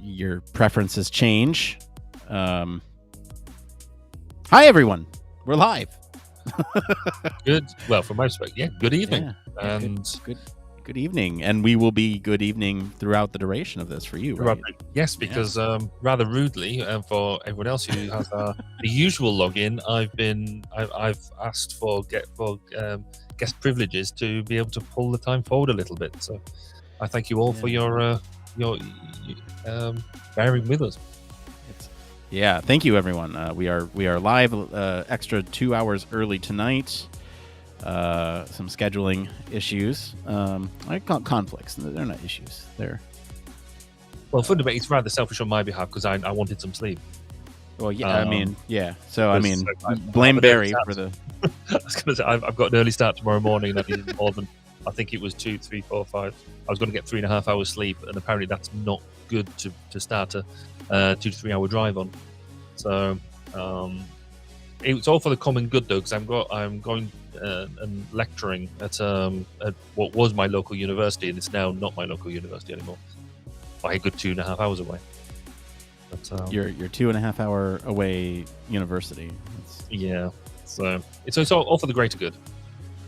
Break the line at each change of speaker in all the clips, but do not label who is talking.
your preferences change. Hi, everyone. We're live.
Good. Well, from my perspective, yeah. Good evening.
Yeah, good evening, and we will be good evening throughout the duration of this for you, right?
Yes, because rather rudely, for everyone else who has the usual login, I've asked for guest privileges to be able to pull the time forward a little bit. So I thank you all for your bearing with us.
Yeah, thank you, everyone. We are live, extra 2 hours early tonight. Some scheduling issues. I call conflicts. They're not issues.
Well, fundamentally, it's rather selfish on my behalf because I wanted some sleep.
Well, yeah, So, blame Barry for the.
I was going to say I've got an early start tomorrow morning, and I needed more than I think it was 2, 3, 4, 5. I was going to get 3.5 hours sleep, and apparently that's not good to start a 2 to 3 hour drive on. So it's all for the common good though, because I'm going and lecturing at what was my local university, and it's now not my local university anymore, by a good 2.5 hours away. But,
your 2.5 hour away university.
Yeah, so it's all for the greater good,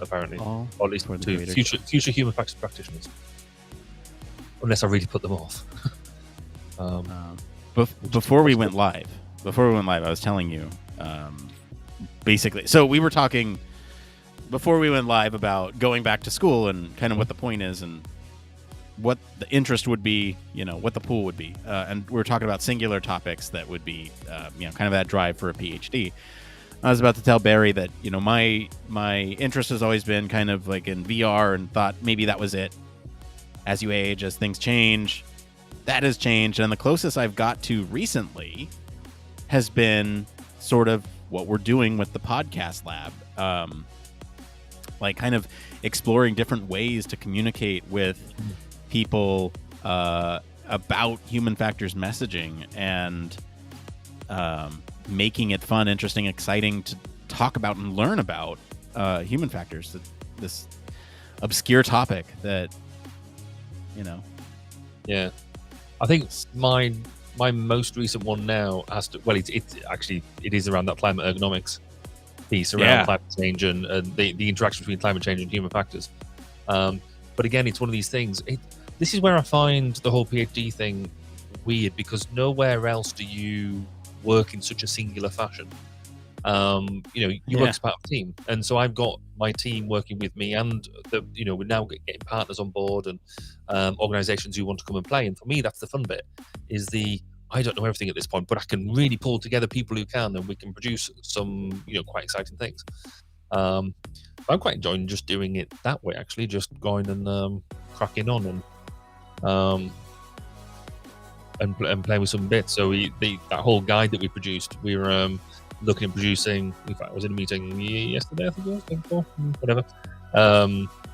apparently, or at least to future human factors practitioners, unless I really put them off.
Before we went live, I was telling you, basically. So we were talking before we went live about going back to school and kind of what the point is and what the interest would be, what the pool would be. And we were talking about singular topics that would be, kind of that drive for a PhD. I was about to tell Barry that, my interest has always been kind of like in VR, and thought maybe that was it. As you age, as things change, that has changed. And the closest I've got to recently has been sort of what we're doing with the podcast lab. Like kind of exploring different ways to communicate with people about human factors messaging, and making it fun, interesting, exciting to talk about and learn about human factors. This obscure topic that,
Yeah, I think my most recent one now has to. Well, it is around that climate ergonomics piece around climate change and the interaction between climate change and human factors. But again, it's one of these things. This is where I find the whole PhD thing weird, because nowhere else do you work in such a singular fashion. You work as part of a team, and so I've got my team working with me, and we're now getting partners on board and organizations who want to come and play. And for me, that's the fun bit. I don't know everything at this point, but I can really pull together people who can, and we can produce some quite exciting things. I'm quite enjoying just doing it that way, actually, just going and cracking on and playing with some bits. So that whole guide that we produced, we were looking at producing. In fact, I was in a meeting yesterday, I think it was, day before, whatever,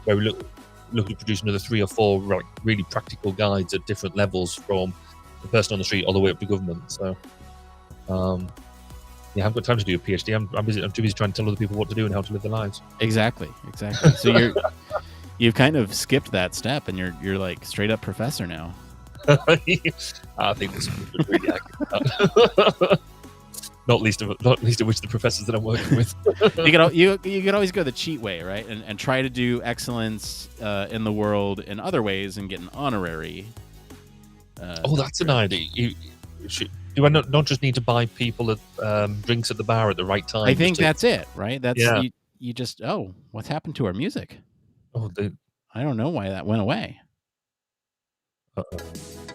where we looking to produce another 3 or 4 really practical guides at different levels, from the person on the street all the way up to government. So I haven't got time to do a PhD. I'm too busy trying to tell other people what to do and how to live their lives.
Exactly. So you've kind of skipped that step, and you're like straight up professor now.
I think this is really accurate. Not least of which the professors that I'm working with.
You could always go the cheat way, right? And try to do excellence in the world in other ways and get an honorary.
That's an idea. Do I not just need to buy people drinks at the bar at the right time?
I think that's it, right? That's you just what's happened to our music? I don't know why that went away.
There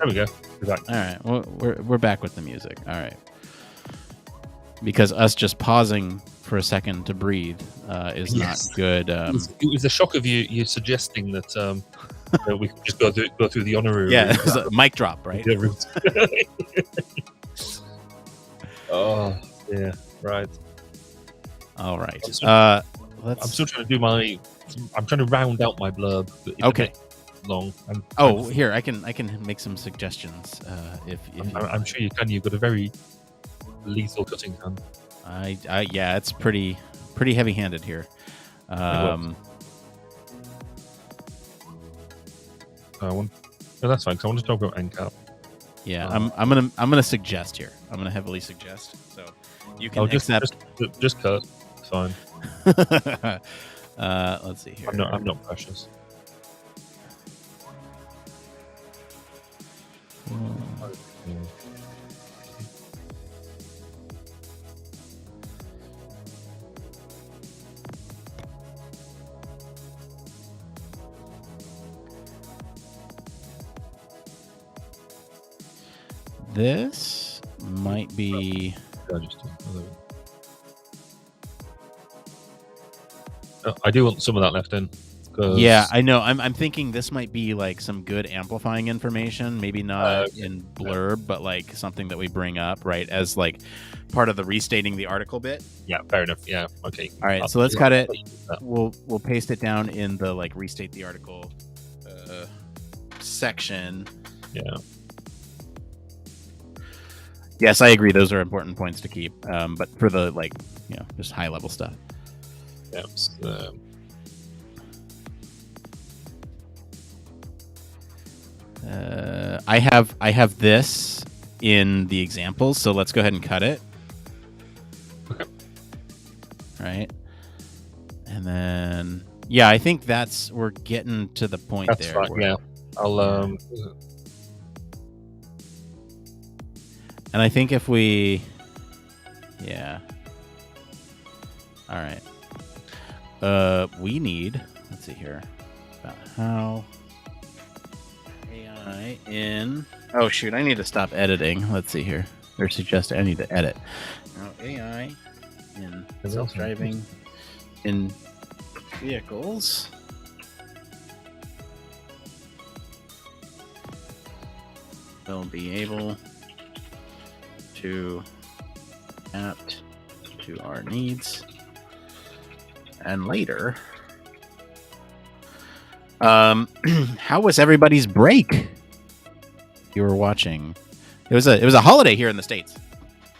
we go. We're back.
All right, well, we're back with the music. All right, because us just pausing for a second to breathe is not good.
It was the shock of you suggesting that we could just go through the honorary.
Yeah, it was a mic drop, right?
Oh yeah, right.
All right.
I'm still trying to do I'm trying to round out my blurb.
Okay.
Long.
Here I can make some suggestions. If
I'm sure you can. You've got a very lethal cutting hand.
It's pretty heavy-handed here.
No, that's fine. Because I want to talk about NCAP.
Yeah, I'm gonna suggest here. I'm gonna heavily suggest. So you can
just cut. It's fine.
Let's see here.
I'm not precious.
This might be.
I do want some of that left in.
Yeah, I know. I'm thinking this might be like some good amplifying information. Maybe not in blurb, but like something that we bring up, right, as like part of the restating the article bit.
Yeah, fair enough. Yeah, okay.
All right, so let's cut it. We'll paste it down in the like restate the article section.
Yeah.
Yes, I agree. Those are important points to keep. But for the like, just high level stuff.
Yeah.
I have this in the examples, so let's go ahead and cut it.
Okay.
Right. And then I think we're getting to the point
that's
there.
Right, yeah. I'll
and I think if we all right. We need, let's see here, about how AI in. Oh shoot! I need to stop editing. Let's see here. Or suggest I need to edit. Now AI in self-driving in vehicles. Will be able to adapt to our needs. And later, how was everybody's break? You were watching. It was a holiday here in the States.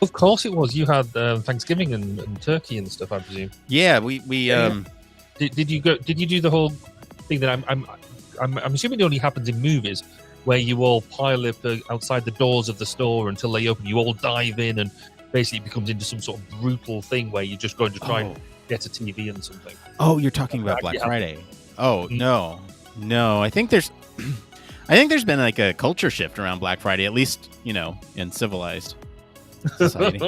Of course it was. You had Thanksgiving and turkey and stuff, I presume.
Yeah, we
Did you go? Did you do the whole thing that I'm assuming it only happens in movies, where you all pile up outside the doors of the store until they open. You all dive in, and basically it becomes into some sort of brutal thing where you're just going to try and get a TV and something.
Oh, you're talking about Black Friday. Oh, no. I think there's been like a culture shift around Black Friday, at least, in civilized society,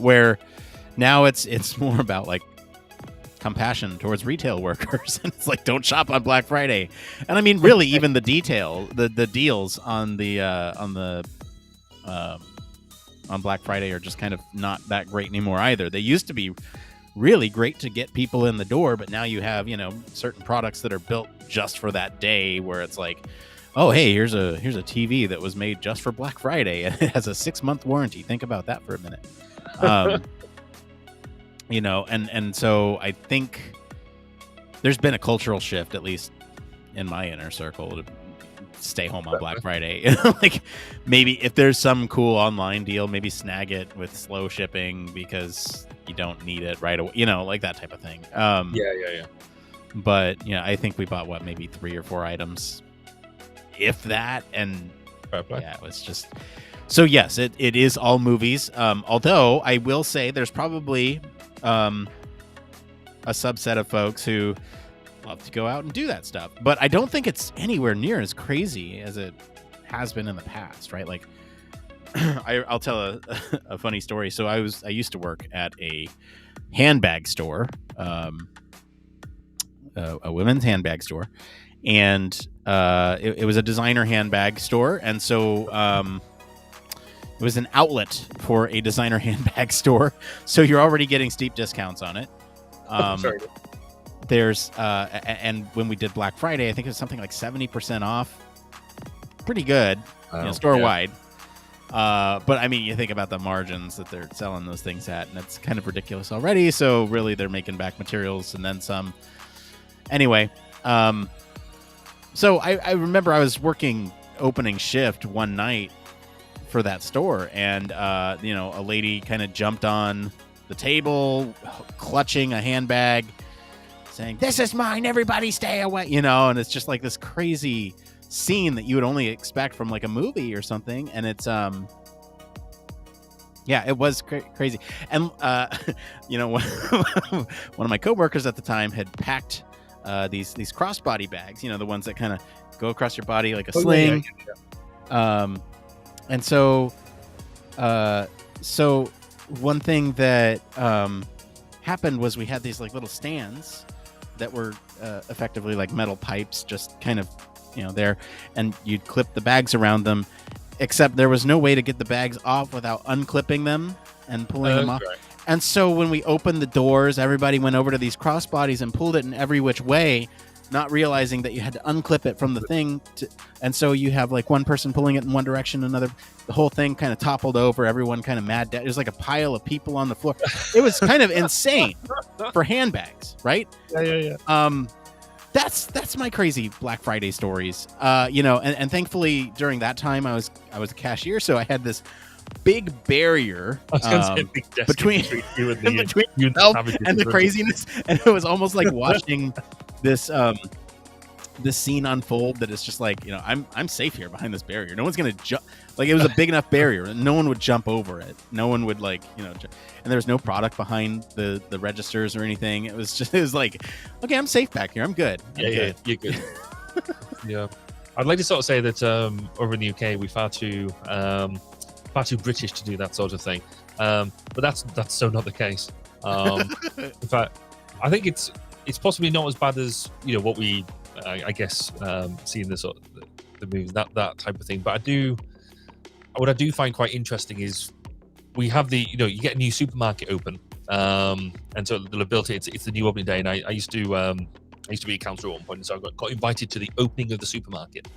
where now it's more about like compassion towards retail workers. And it's like, don't shop on Black Friday. And I mean, really, even the deals on Black Friday are just kind of not that great anymore either. They used to be really great to get people in the door, but now you have certain products that are built just for that day, where it's like, oh hey, here's a TV that was made just for Black Friday and it has a 6-month warranty. Think about that for a minute. And so I think there's been a cultural shift, at least in my inner circle, to stay home on Black Friday. Like, maybe if there's some cool online deal, maybe snag it with slow shipping because you don't need it right away, like that type of thing.
Yeah.
But I think we bought maybe 3 or 4 items, if that, and it was just. So yes, it is all movies. Although I will say there's probably a subset of folks who love to go out and do that stuff, but I don't think it's anywhere near as crazy as it has been in the past, right? Like, I'll tell a funny story. So I used to work at a handbag store, a women's handbag store, and it was a designer handbag store, and so it was an outlet for a designer handbag store. So you're already getting steep discounts on it. There's and when we did Black Friday, I think it was something like 70% off. Pretty good, store wide. But I mean, you think about the margins that they're selling those things at, and it's kind of ridiculous already. So really, they're making back materials and then some. Anyway, so I remember I was working opening shift one night for that store, and a lady kind of jumped on the table, clutching a handbag, saying, "This is mine, everybody stay away," and it's just like this crazy scene that you would only expect from like a movie or something, and it's yeah, it was crazy. And you know, one of my coworkers at the time had packed these crossbody bags, you know, the ones that kind of go across your body like a sling. And so one thing that happened was we had these like little stands that were effectively like metal pipes, just kind of, you know, there, and you'd clip the bags around them, except there was no way to get the bags off without unclipping them and pulling them off. Right. And so when we opened the doors, everybody went over to these crossbodies and pulled it in every which way, not realizing that you had to unclip it from the thing. And so you have like one person pulling it in one direction, another, the whole thing kind of toppled over, everyone kind of mad. It was like a pile of people on the floor. It was kind of insane for handbags, right?
Yeah.
That's my crazy Black Friday stories. You know, and thankfully during that time I was a cashier, so I had this big barrier between yourself and the craziness, and it was almost like watching this scene unfold. That it's just like, you know, I'm safe here behind this barrier. No one's gonna jump. Like, it was a big enough barrier, no one would jump over it. No one would, like, you know. And there was no product behind the registers or anything. It was like, okay, I'm safe back here. I'm good.
Yeah, you're good. Yeah, I'd like to sort of say that over in the UK we're far too British to do that sort of thing, but that's so not the case. In fact, I think it's possibly not as bad as, you know, what we I guess see in the sort of the movies, that type of thing. But what I do find quite interesting is we have the, you know, you get a new supermarket open, and so they'll have built it. It's the new opening day, and I used to be a counselor at one point, and so I got invited to the opening of the supermarket.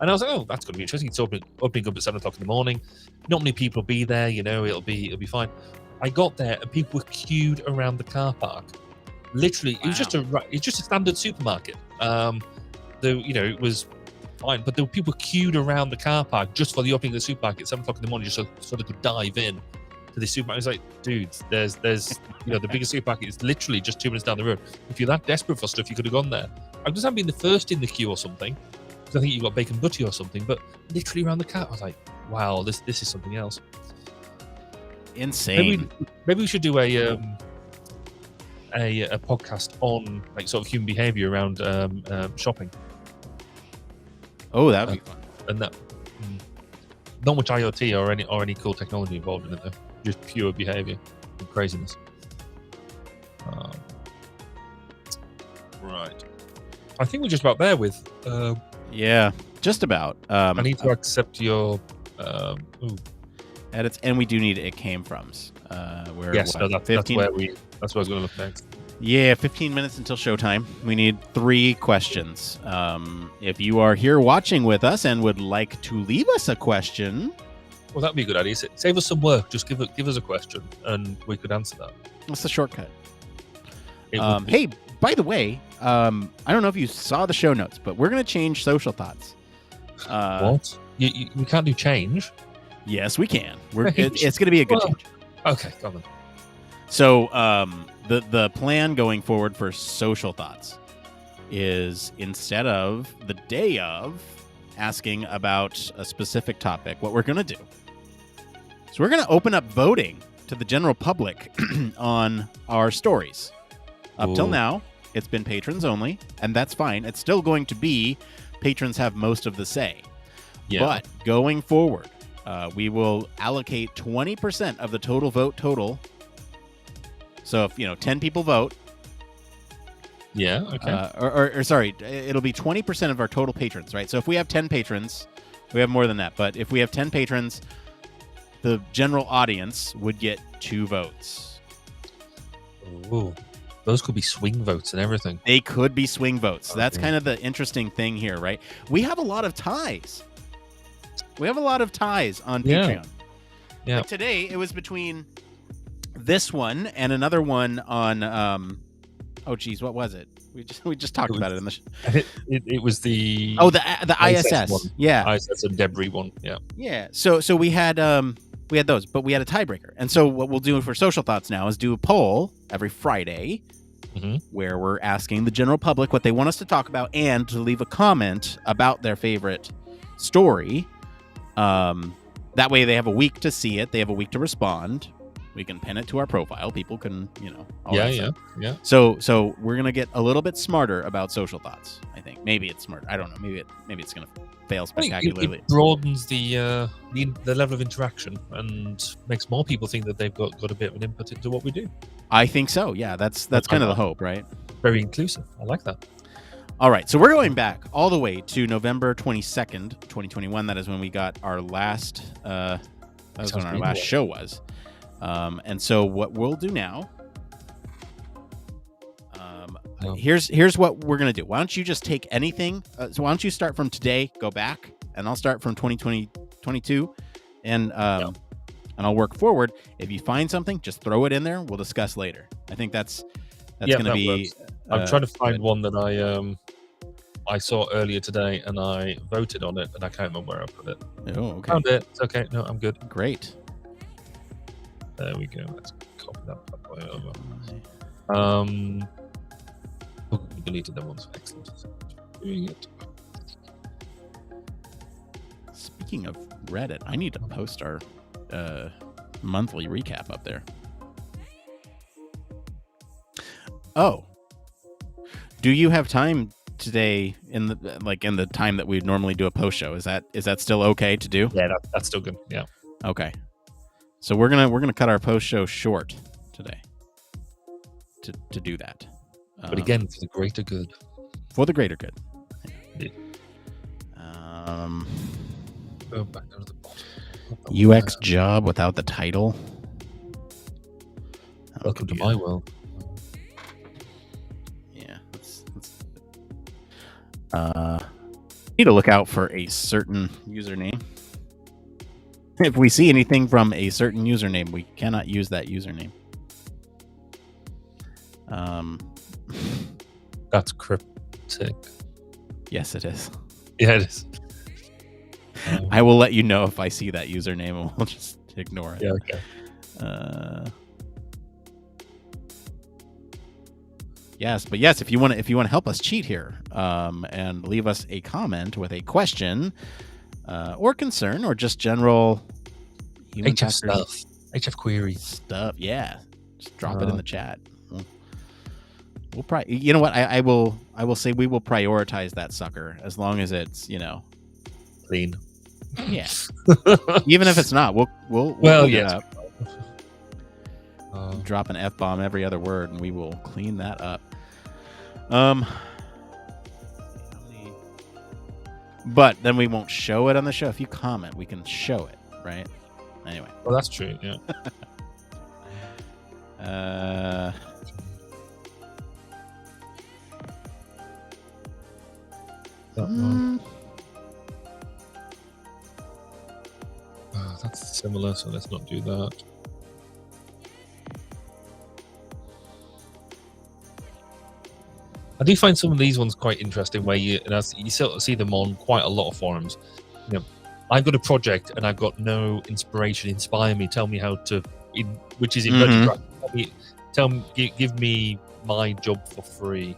And I was like, oh, that's going to be interesting. It's opening up at 7 o'clock in the morning. Not many people will be there, you know, it'll be fine. I got there and people were queued around the car park. Literally, wow. It was just a standard supermarket. You know, it was fine, but there were people queued around the car park just for the opening of the supermarket at 7 o'clock in the morning, just so they could dive in to the supermarket. I was like, dude, there's you know, the biggest supermarket is literally just 2 minutes down the road. If you're that desperate for stuff, you could have gone there. I just haven't been the first in the queue or something, because I think you got bacon butty or something, but literally around the car, I was like, wow, this is something else.
Insane.
Maybe we should do a podcast on like sort of human behavior around shopping.
Oh, that would be fun.
And that not much IoT or any cool technology involved in it though. Just pure behavior and craziness. Right. I think we're just about there with.
Yeah, just about.
I need to accept your
edits, and we do need it came from's.
Yes, no, that's where I was going to look next.
Yeah, 15 minutes until showtime. We need 3 questions. If you are here watching with us and would like to leave us a question,
well, that'd be a good idea. Save us some work. Just give us a question, and we could answer that.
What's the shortcut? Hey, by the way, I don't know if you saw the show notes, but we're going to change social thoughts.
What? We can't do change?
Yes, we can. It's going to be a good change.
Okay, go on.
So the plan going forward for social thoughts is, instead of the day of asking about a specific topic, what we're going to do is we're going to open up voting to the general public on our stories. Up till now, it's been patrons only, and that's fine. It's still going to be patrons have most of the say. Yeah. But going forward, we will allocate 20% of the total vote total. So if, 10 people vote.
Yeah, okay.
Or sorry, it'll be 20% of our total patrons, right? So if we have 10 patrons, we have more than that. But if we have 10 patrons, the general audience would get 2 votes.
Ooh. Those could be swing votes and everything.
They could be swing votes. Okay. That's kind of the interesting thing here, right? We have a lot of ties. We have a lot of ties on Patreon. Yeah. Like today, it was between this one and another one on. Oh, geez, what was it? We just talked about it in the.
It was the.
Oh, the ISS one. Yeah.
ISS and debris one. Yeah.
Yeah. So we had those, but we had a tiebreaker. And so what we'll do for social thoughts now is do a poll every Friday where we're asking the general public what they want us to talk about and to leave a comment about their favorite story. That way they have a week to see it. They have a week to respond. We can pin it to our profile. People can, all that stuff.
Yeah.
So we're gonna get a little bit smarter about social thoughts. I think maybe it's smart. I don't know. Maybe it's gonna fail spectacularly.
It broadens the level of interaction and makes more people think that they've got a bit of an input into what we do.
I think so. Yeah, that's kind of the hope, right?
Very inclusive. I like that.
All right, so we're going back all the way to November 22nd, 2021. That is when we got our last. That was when our last show was. And so what we'll do now. Here's what we're gonna do. Why don't you just take anything? So why don't you start from today, go back, and I'll start from 2022, and I'll work forward. If you find something, just throw it in there. We'll discuss later. I think that's gonna be.
I'm trying to find one that I saw earlier today, and I voted on it, and I can't remember where I put it.
Oh, okay.
Found it. It's okay. No, I'm good.
Great.
There we go. Let's copy that way over. We deleted them ones. Excellent. Doing it.
Speaking of Reddit, I need to post our monthly recap up there. Oh, do you have time today in the time that we normally do a post show? Is that still okay to do?
Yeah, that's still good. Yeah.
Okay. So we're gonna cut our post show short today to do that.
But again, for the greater good.
For the greater good.
Yeah. Go back down to the bottom.
UX job without the title.
Welcome to my world.
Yeah. Need to look out for a certain username. If we see anything from a certain username, we cannot use that username.
That's cryptic.
Yes, it is.
Yeah, it is.
I will let you know if I see that username, and we'll just ignore it.
Yeah, okay.
Yes, but yes, if you want to help us cheat here, and leave us a comment with a question, or concern, or just general
HF stuff, HF query
stuff, yeah, just drop it in the chat. We'll probably, you know what? I will say we will prioritize that sucker as long as it's
clean.
Yeah. Even if it's not, we'll
yes.
it up. Drop an F-bomb every other word, and we will clean that up. But then we won't show it on the show. If you comment, we can show it, right? Anyway.
Well, that's true. Yeah. That's similar, so let's not do that. I do find some of these ones quite interesting, where you sort of see them on quite a lot of forums. I've got a project and I've got no inspiration. Inspire me. Tell me how to, which is in give me my job for free.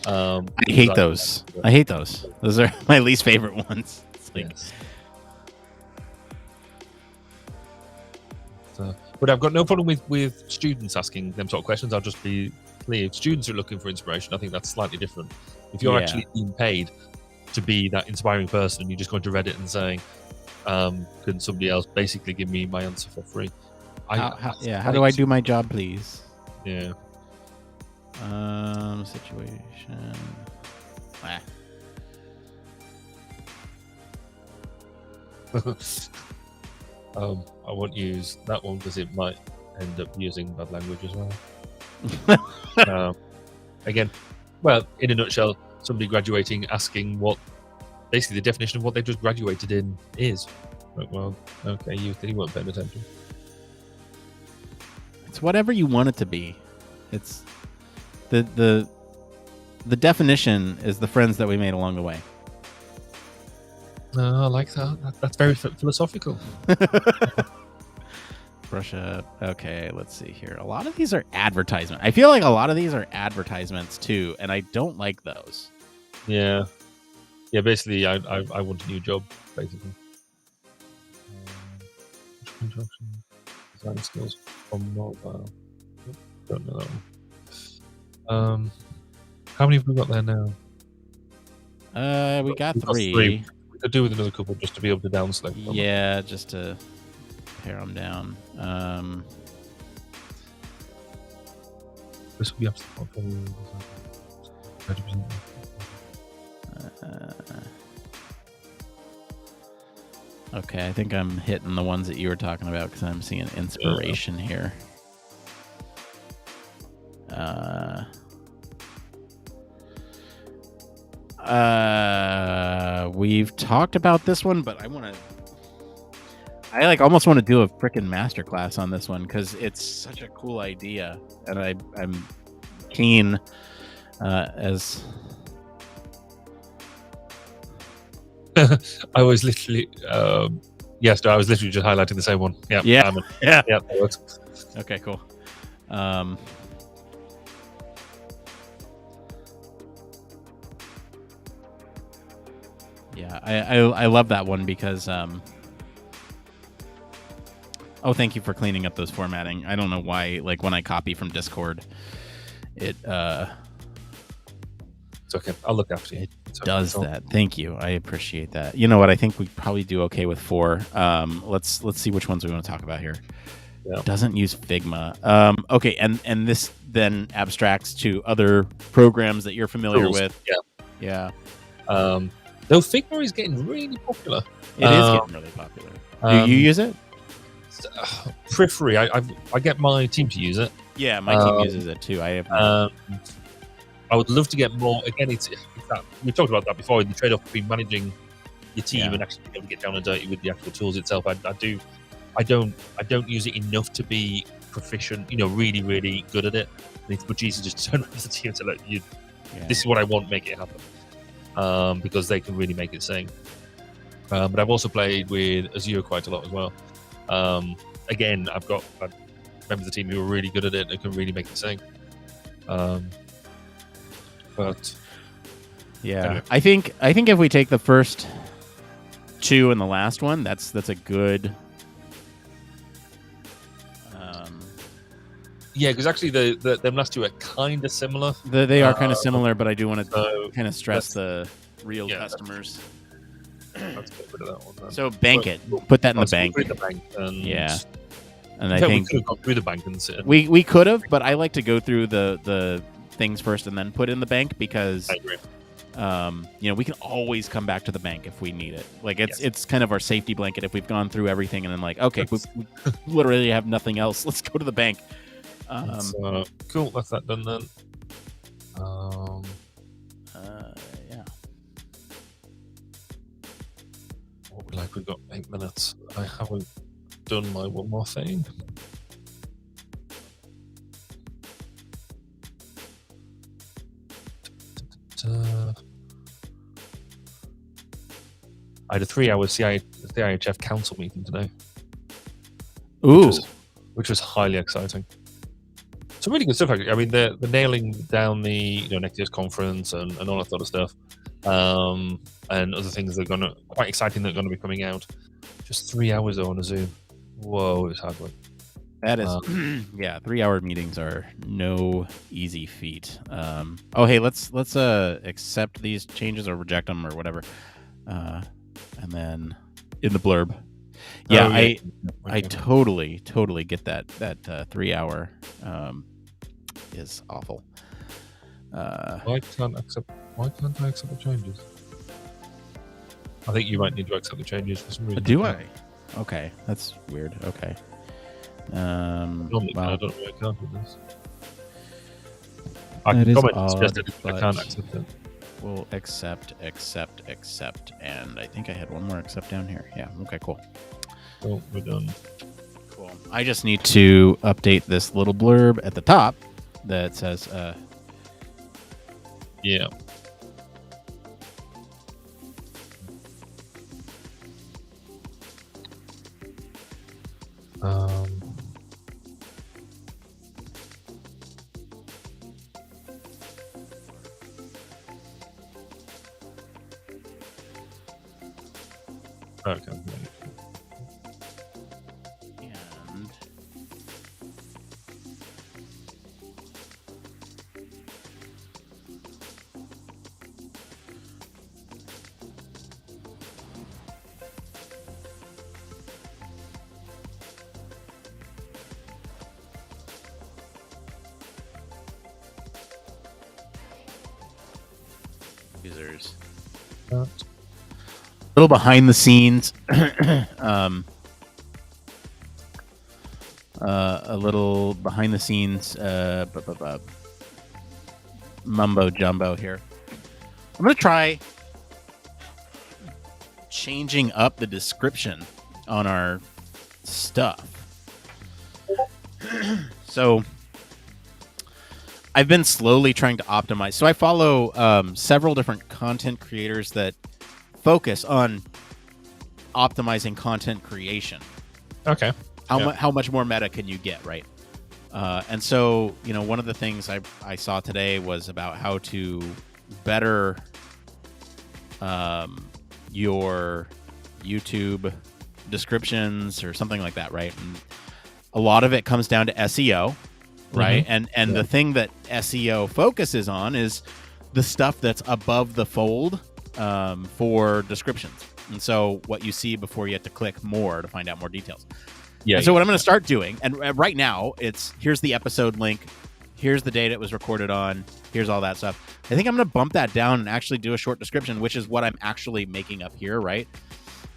I hate those. I hate those. Those are my least favorite ones.
Yes. But I've got no problem with students asking them sort of questions. I'll just be clear. If students are looking for inspiration, I think that's slightly different. If you're actually being paid to be that inspiring person, and you're just going to Reddit and saying, can somebody else basically give me my answer for free?
How do I do my job, please?
Yeah.
Situation.
I won't use that one because it might end up using bad language as well. Again, well, in a nutshell, somebody graduating asking what basically the definition of what they just graduated in is. Like, well, okay, you weren't paying attention.
It's whatever you want it to be. It's the definition is the friends that we made along the way.
I like that. That's very philosophical.
brush up. Okay, let's see here. A lot of these are advertisement. I feel like a lot of these are advertisements too, and I don't like those.
Yeah. Yeah, basically, I want a new job, basically. Construction design skills from mobile. Don't know that one. How many have we got there now?
We got
We've got
3.
We could do with another couple just to be able to down select them.
Yeah, just to pare them down.
This will be up to 30%.
Okay, I think I'm hitting the ones that you were talking about because I'm seeing inspiration here. We've talked about this one, but I almost want to do a freaking masterclass on this one because it's such a cool idea, and I'm keen as.
I was literally, yes, I was literally just highlighting the same one. Yeah,
yeah,
that works.
Okay, cool. Yeah, I love that one because oh, thank you for cleaning up those formatting. I don't know why, like when I copy from Discord, it
it's okay. I'll look after you.
It does that. Thank you. I appreciate that. You know what? I think we probably do okay with 4. Let's see which ones we want to talk about here. Yeah. Doesn't use Figma. Okay, and this then abstracts to other programs that you're familiar with.
Yeah. Though Figma is getting really popular.
It is getting really popular. Do you use it?
Periphery. I get my team to use it.
Yeah, my team uses it too. I have.
I would love to get more. Again, it's that, we talked about that before. The trade-off between managing your team and actually being able to get down and dirty with the actual tools itself. I don't use it enough to be proficient. Really, really good at it. And it's much easier just to turn around to the team and say, "Look, this is what I want. Make it happen." Because they can really make it sing. But I've also played with Azure quite a lot as well. Again, I've got members of the team who are really good at it and can really make it sing. But
yeah,
anyway.
I think if we take the first 2 and the last one, that's a good.
Yeah, because actually them last 2 are kind of similar.
They are kind of similar, but I do want to kind of stress the real customers.
Let's get rid of that one then.
So bank it. Put that in the bank.
The bank
and I think
we could have gone through the bank and
we could have, but I like to go through the things first and then put in the bank because
I agree.
We can always come back to the bank if we need it. Like it's kind of our safety blanket if we've gone through everything and then like, okay, we literally have nothing else. Let's go to the bank.
Cool, that's that done then.
Yeah.
Like we've got 8 minutes. I haven't done my one more thing. I had a 3-hour CIHF council meeting today.
Ooh,
which was highly exciting. Some really good stuff. Actually. I mean, they're nailing down the next year's conference and all that sort of stuff, and other things that are quite exciting that are going to be coming out. Just 3 hours on a Zoom. Whoa, it's hard work.
That is, 3-hour meetings are no easy feat. Oh, hey, let's accept these changes or reject them or whatever, and then in the blurb. Yeah, I totally get that 3-hour is awful.
Why can't I accept the changes? I think you might need to accept the changes for some reason.
Do I? Okay, that's weird. Okay.
I don't know why I can't do this. I can comment and suggest it, but I can't accept it.
We'll accept, and I think I had one more accept down here. Yeah, okay, cool.
Oh, we're done.
Cool. I just need to update this little blurb at the top that says,
yeah. Okay.
And users. A little behind the scenes. A little behind the scenes mumbo jumbo here. I'm going to try changing up the description on our stuff. So I've been slowly trying to optimize. So I follow several different content creators that focus on optimizing content creation.
Okay.
How much more meta can you get, right? And so, one of the things I saw today was about how to better your YouTube descriptions or something like that, right? And a lot of it comes down to SEO, right?
Mm-hmm.
And the thing that SEO focuses on is the stuff that's above the fold for descriptions. And so what you see before you have to click more to find out more details.
Yeah.
And so what I'm going to start doing, and right now here's the episode link, here's the date it was recorded on, here's all that stuff. I think I'm going to bump that down and actually do a short description, which is what I'm actually making up here, right?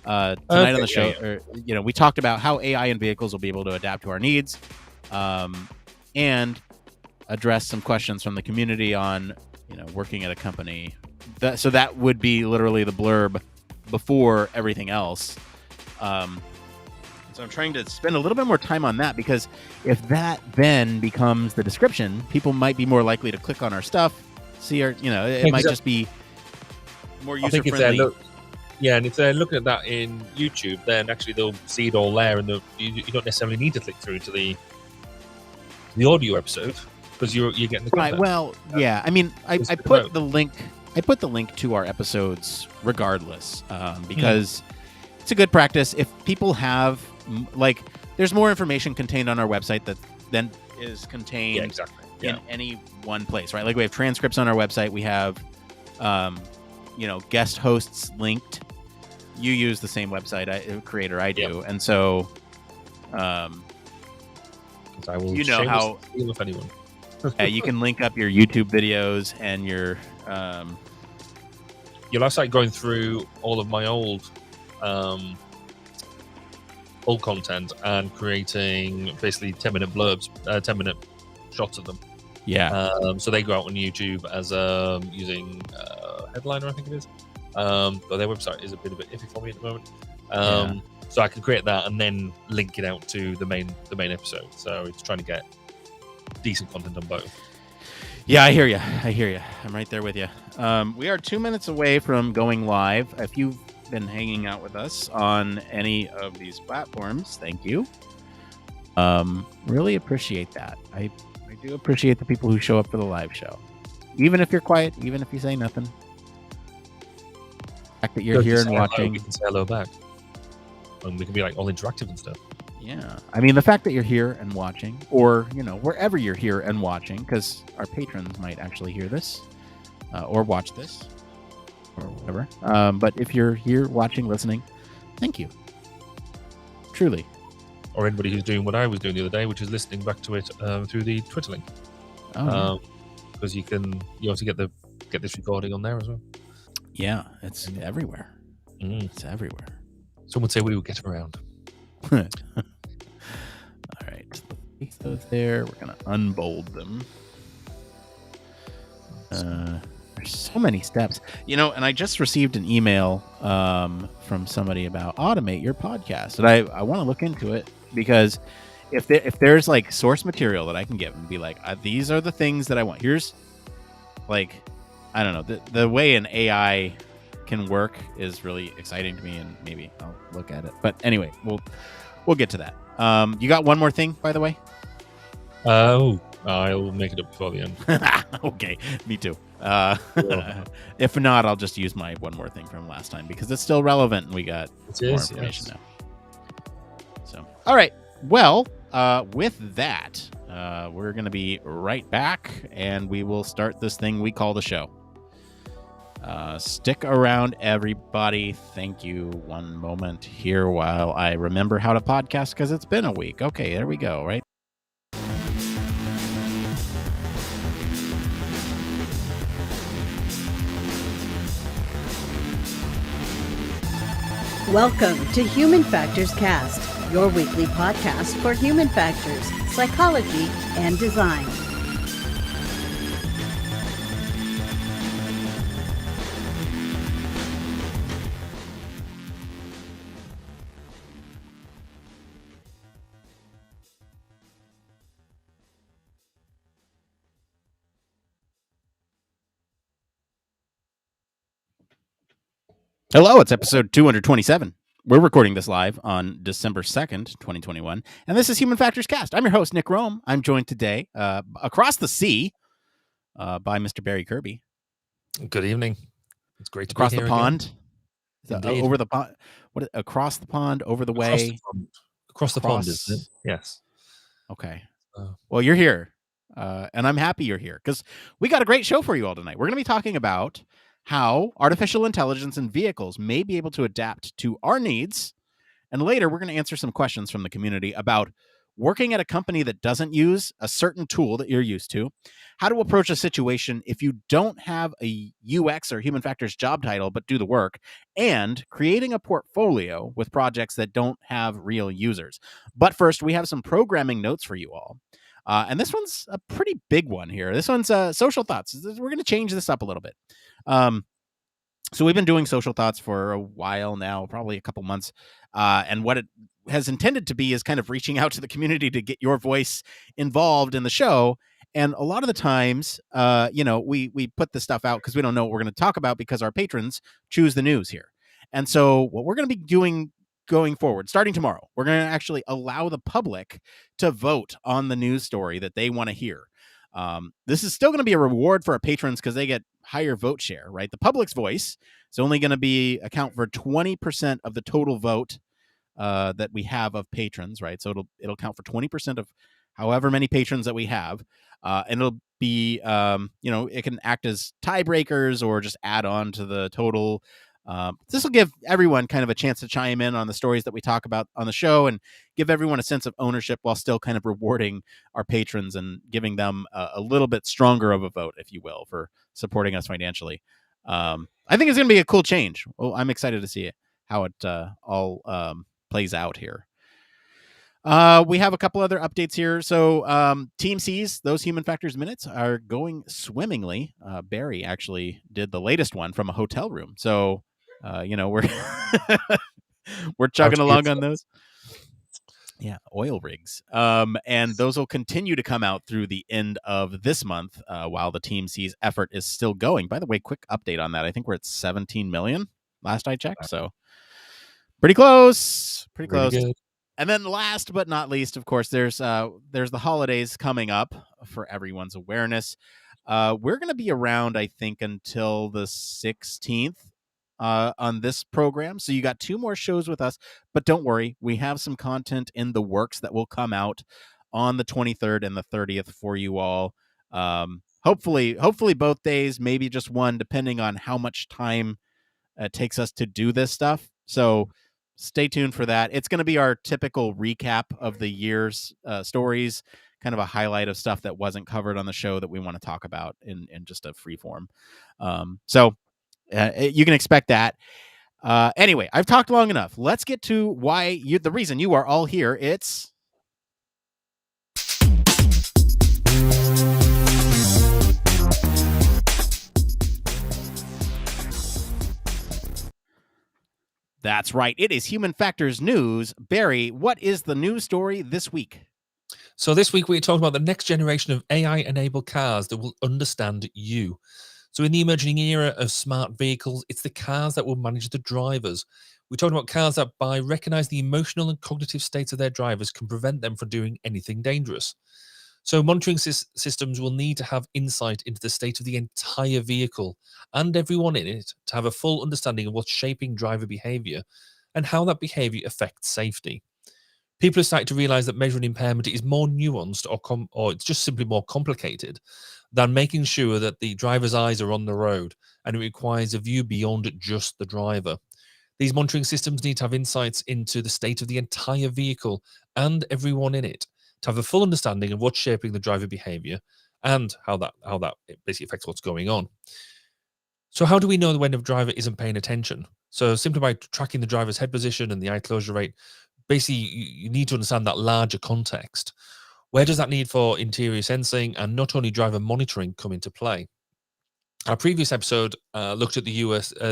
Tonight on the show, we talked about how AI and vehicles will be able to adapt to our needs, and address some questions from the community on, working at a company. So that would be literally the blurb before everything else. So I'm trying to spend a little bit more time on that, because if that then becomes the description, people might be more likely to click on our stuff, see our, it might just be more user friendly.
And if they're looking at that in YouTube, then actually they'll see it all there, and you don't necessarily need to click through to the audio episode, because you're getting the content.
Right. Well, yeah. I mean, I put the link. I put the link to our episodes regardless, because it's a good practice. If people have there's more information contained on our website that then is contained in any one place, right? Like we have transcripts on our website. We have, guest hosts linked. You use the same website creator I do, and so,
I will
how
with anyone.
you can link up your YouTube videos and your.
You'll start going through all of my old content and creating basically 10-minute blurbs, 10-minute shots of them.
Yeah.
So they go out on YouTube as using Headliner, I think it is. But their website is a bit of an iffy for me at the moment. So I can create that and then link it out to the main episode. So it's trying to get decent content on both.
Yeah, I hear you. I'm right there with you. We are 2 minutes away from going live. If you've been hanging out with us on any of these platforms, thank you. Really appreciate that. I do appreciate the people who show up for the live show, even if you're quiet, even if you say nothing. The fact that you're here and watching,
we can say hello back, and we can be all interactive and stuff.
Yeah, I mean, the fact that you're here and watching, or wherever you're here and watching, because our patrons might actually hear this or watch this or whatever. But if you're here watching, listening, thank you. Truly.
Or anybody who's doing what I was doing the other day, which is listening back to it through the Twitter link. Because you can also get this recording on there as well.
Yeah, it's everywhere. It's everywhere.
Some would say we would get around.
All right, place those there. We're gonna unbold them. There's so many steps, and I just received an email from somebody about automate your podcast, and I want to look into it, because if there's source material that I can give and be these are the things that I want. Here's I don't know, the way an AI can work is really exciting to me, and maybe I'll look at it. But anyway, we'll get to that. You got one more thing, by the way?
Oh, I'll make it up before the end.
Okay, me too.
Sure.
If not, I'll just use my one more thing from last time because it's still relevant and we got more information now. So, all right. Well, with that, we're going to be right back and we will start this thing we call the show. Stick around, everybody. Thank you. One moment here while I remember how to podcast because it's been a week. Okay, there we go, right?
Welcome to Human Factors Cast, your weekly podcast for human factors, psychology, and design.
Hello, it's episode 227. We're recording this live on December 2nd, 2021, and this is Human Factors Cast. I'm your host, Nick Roome. I'm joined today across the sea by Mr. Barry Kirby.
Good evening. It's great to
across
be here
the pond.
Over
the pond. What? Across the pond, over the way.
Across the pond, isn't it? Yes.
Okay. Well, you're here, and I'm happy you're here because we got a great show for you all tonight. We're going to be talking about how artificial intelligence and vehicles may be able to adapt to our needs. And later, we're going to answer some questions from the community about working at a company that doesn't use a certain tool that you're used to, how to approach a situation if you don't have a UX or human factors job title but do the work, and creating a portfolio with projects that don't have real users. But first, we have some programming notes for you all. And this one's a pretty big one here. This one's social thoughts. We're going to change this up a little bit. So we've been doing social thoughts for a while now, probably a couple months. And what it has intended to be is kind of reaching out to the community to get your voice involved in the show. And a lot of the times, we put this stuff out because we don't know what we're going to talk about because our patrons choose the news here. And so what we're going to be doing going forward, starting tomorrow, we're going to actually allow the public to vote on the news story that they want to hear. This is still going to be a reward for our patrons because they get higher vote share, right? The public's voice is only going to account for 20% of the total vote that we have of patrons, right? So it'll count for 20% of however many patrons that we have, and it'll be it can act as tiebreakers or just add on to the total. This will give everyone kind of a chance to chime in on the stories that we talk about on the show and give everyone a sense of ownership while still kind of rewarding our patrons and giving them a little bit stronger of a vote, if you will, for supporting us financially. I think it's going to be a cool change. Well, I'm excited to see it, how it all plays out here. We have a couple other updates here. So Team C's, those human factors minutes are going swimmingly. Barry actually did the latest one from a hotel room. So, we're we're chugging along on those. Yeah, oil rigs. And those will continue to come out through the end of this month while the Team C's effort is still going. By the way, quick update on that. I think we're at 17 million last I checked. So pretty close. Pretty close. Good. And then last but not least, of course, there's the holidays coming up for everyone's awareness. We're going to be around, I think, until the 16th on this program. So you got 2 more shows with us. But don't worry, we have some content in the works that will come out on the 23rd and the 30th for you all. Hopefully both days, maybe just one, depending on how much time it takes us to do this stuff. So stay tuned for that. It's going to be our typical recap of the year's stories, kind of a highlight of stuff that wasn't covered on the show that we want to talk about in just a free form. So you can expect that. Anyway, I've talked long enough. Let's get to the reason you are all here. It's That's right. It is Human Factors News. Barry, what is the news story this week?
So this week we're talking about the next generation of AI-enabled cars that will understand you. So in the emerging era of smart vehicles, it's the cars that will manage the drivers. We're talking about cars that, by recognizing the emotional and cognitive states of their drivers, can prevent them from doing anything dangerous. So monitoring systems will need to have insight into the state of the entire vehicle and everyone in it to have a full understanding of what's shaping driver behavior and how that behavior affects safety. People are starting to realize that measuring impairment is more nuanced or it's just simply more complicated than making sure that the driver's eyes are on the road, and it requires a view beyond just the driver. These monitoring systems need to have insights into the state of the entire vehicle and everyone in it to have a full understanding of what's shaping the driver behavior and how that basically affects what's going on. So how do we know when the driver isn't paying attention? So simply by tracking the driver's head position and the eye closure rate, basically you need to understand that larger context. Where does that need for interior sensing and not only driver monitoring come into play? Our previous episode looked at the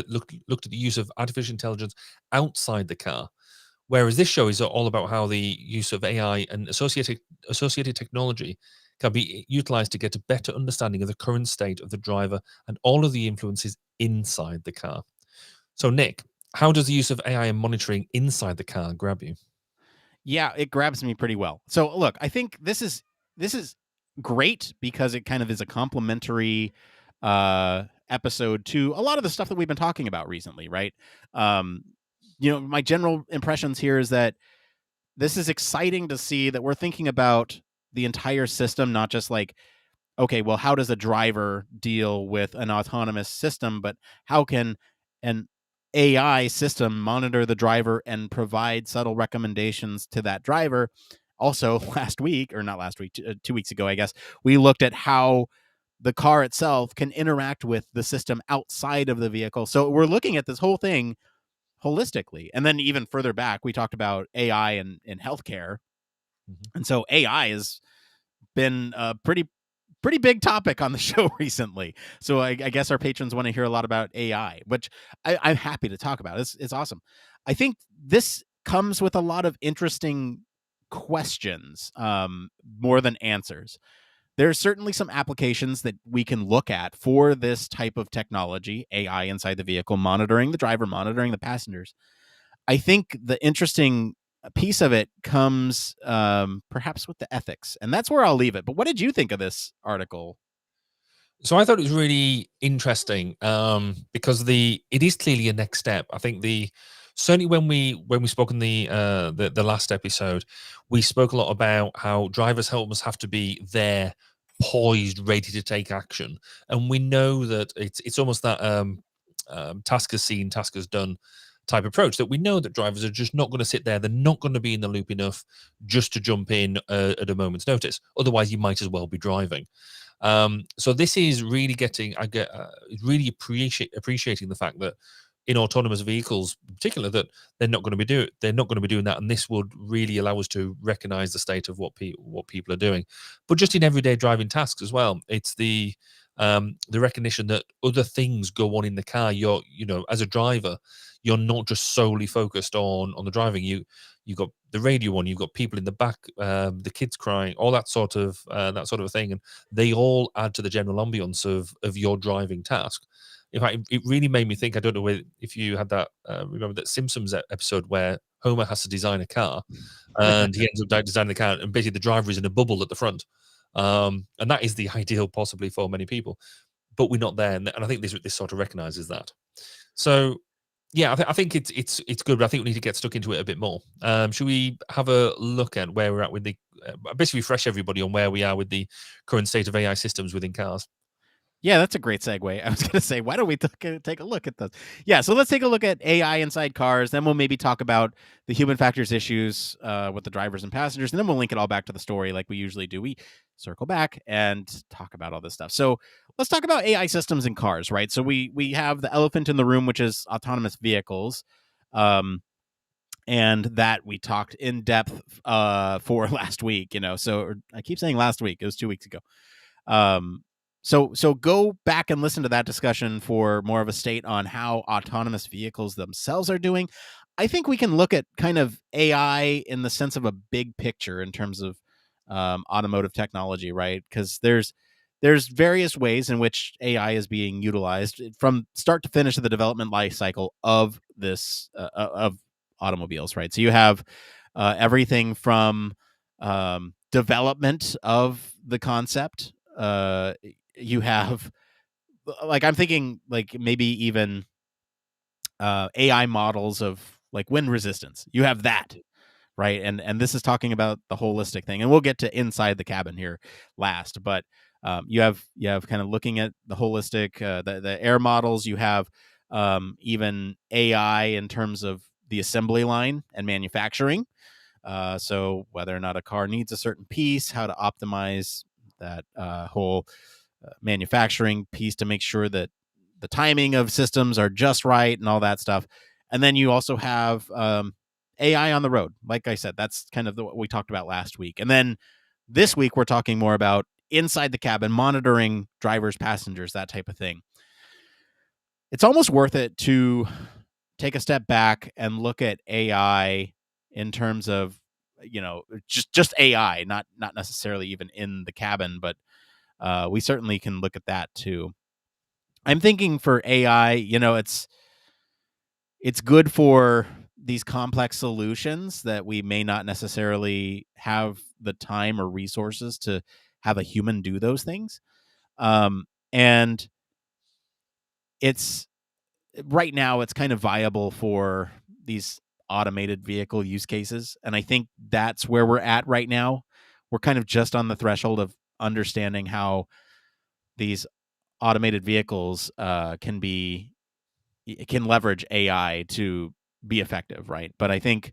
looked at the use of artificial intelligence outside the car, whereas this show is all about how the use of AI and associated technology can be utilized to get a better understanding of the current state of the driver and all of the influences inside the car. So, Nick, how does the use of AI and monitoring inside the car grab you?
Yeah, it grabs me pretty well. So look, I think this is great because it kind of is a complementary episode to a lot of the stuff that we've been talking about recently, right? My general impressions here is that this is exciting to see that we're thinking about the entire system, not just like, okay, well, how does a driver deal with an autonomous system, but how can an AI system monitor the driver and provide subtle recommendations to that driver? Also, last week, or not last week, 2 weeks ago, I guess, we looked at how the car itself can interact with the system outside of the vehicle. So we're looking at this whole thing holistically. And then even further back, we talked about AI in healthcare.
Mm-hmm.
And so AI has been a pretty big topic on the show recently. So I guess our patrons want to hear a lot about AI, which I'm happy to talk about. It's awesome. I think this comes with a lot of interesting questions, more than answers. There's certainly some applications that we can look at for this type of technology, AI inside the vehicle, monitoring the driver, monitoring the passengers. I think the interesting piece of it comes perhaps with the ethics, and that's where I'll leave it. But what did you think of this article?
So I thought it was really interesting because it is clearly a next step. I think certainly when we spoke in the last episode, we spoke a lot about how drivers' helmets have to be there, poised, ready to take action, and we know that it's almost that task is seen, task is done type approach, that we know that drivers are just not going to sit there. They're not going to be in the loop enough just to jump in at a moment's notice. Otherwise, you might as well be driving. So this is really really appreciating the fact that in autonomous vehicles, in particular, that they're not going to be doing that, and this would really allow us to recognize the state of what people are doing. But just in everyday driving tasks as well, it's the recognition that other things go on in the car. As a driver, you're not just solely focused on the driving. You've got the radio on, you've got people in the back, the kids crying, all that sort of a thing, and they all add to the general ambience of your driving task. In fact, it really made me think. I don't know if you had that. Remember that Simpsons episode where Homer has to design a car, and he ends up designing the car, and basically the driver is in a bubble at the front, and that is the ideal possibly for many people, but we're not there, and I think this sort of recognizes that. So yeah, I think it's good, but I think we need to get stuck into it a bit more. Should we have a look at where we're at with the basically refresh everybody on where we are with the current state of AI systems within cars?
Yeah, that's a great segue. I was going to say, why don't we take a look at this? Yeah, so let's take a look at AI inside cars. Then we'll maybe talk about the human factors issues with the drivers and passengers. And then we'll link it all back to the story like we usually do. We circle back and talk about all this stuff. So let's talk about AI systems in cars, right? So we have the elephant in the room, which is autonomous vehicles. And that we talked in depth for last week, So I keep saying last week. It was 2 weeks ago. So go back and listen to that discussion for more of a state on how autonomous vehicles themselves are doing. I think we can look at kind of AI in the sense of a big picture in terms of automotive technology, right? Because there's various ways in which AI is being utilized from start to finish of the development life cycle of this of automobiles, right? So you have everything from development of the concept. You have, like, I'm thinking like maybe even AI models of like wind resistance. You have that, right? And this is talking about the holistic thing, and we'll get to inside the cabin here last. But you have kind of looking at the holistic, the air models. You have even AI in terms of the assembly line and manufacturing. So whether or not a car needs a certain piece, how to optimize that whole manufacturing piece to make sure that the timing of systems are just right and all that stuff. And then you also have AI on the road. Like I said, that's kind of what we talked about last week. And then this week, we're talking more about inside the cabin, monitoring drivers, passengers, that type of thing. It's almost worth it to take a step back and look at AI in terms of, just AI, not necessarily even in the cabin, but we certainly can look at that too. I'm thinking for AI, it's good for these complex solutions that we may not necessarily have the time or resources to have a human do those things. And it's right now it's kind of viable for these automated vehicle use cases. And I think that's where we're at right now. We're kind of just on the threshold of understanding how these automated vehicles can leverage AI to be effective, right? But I think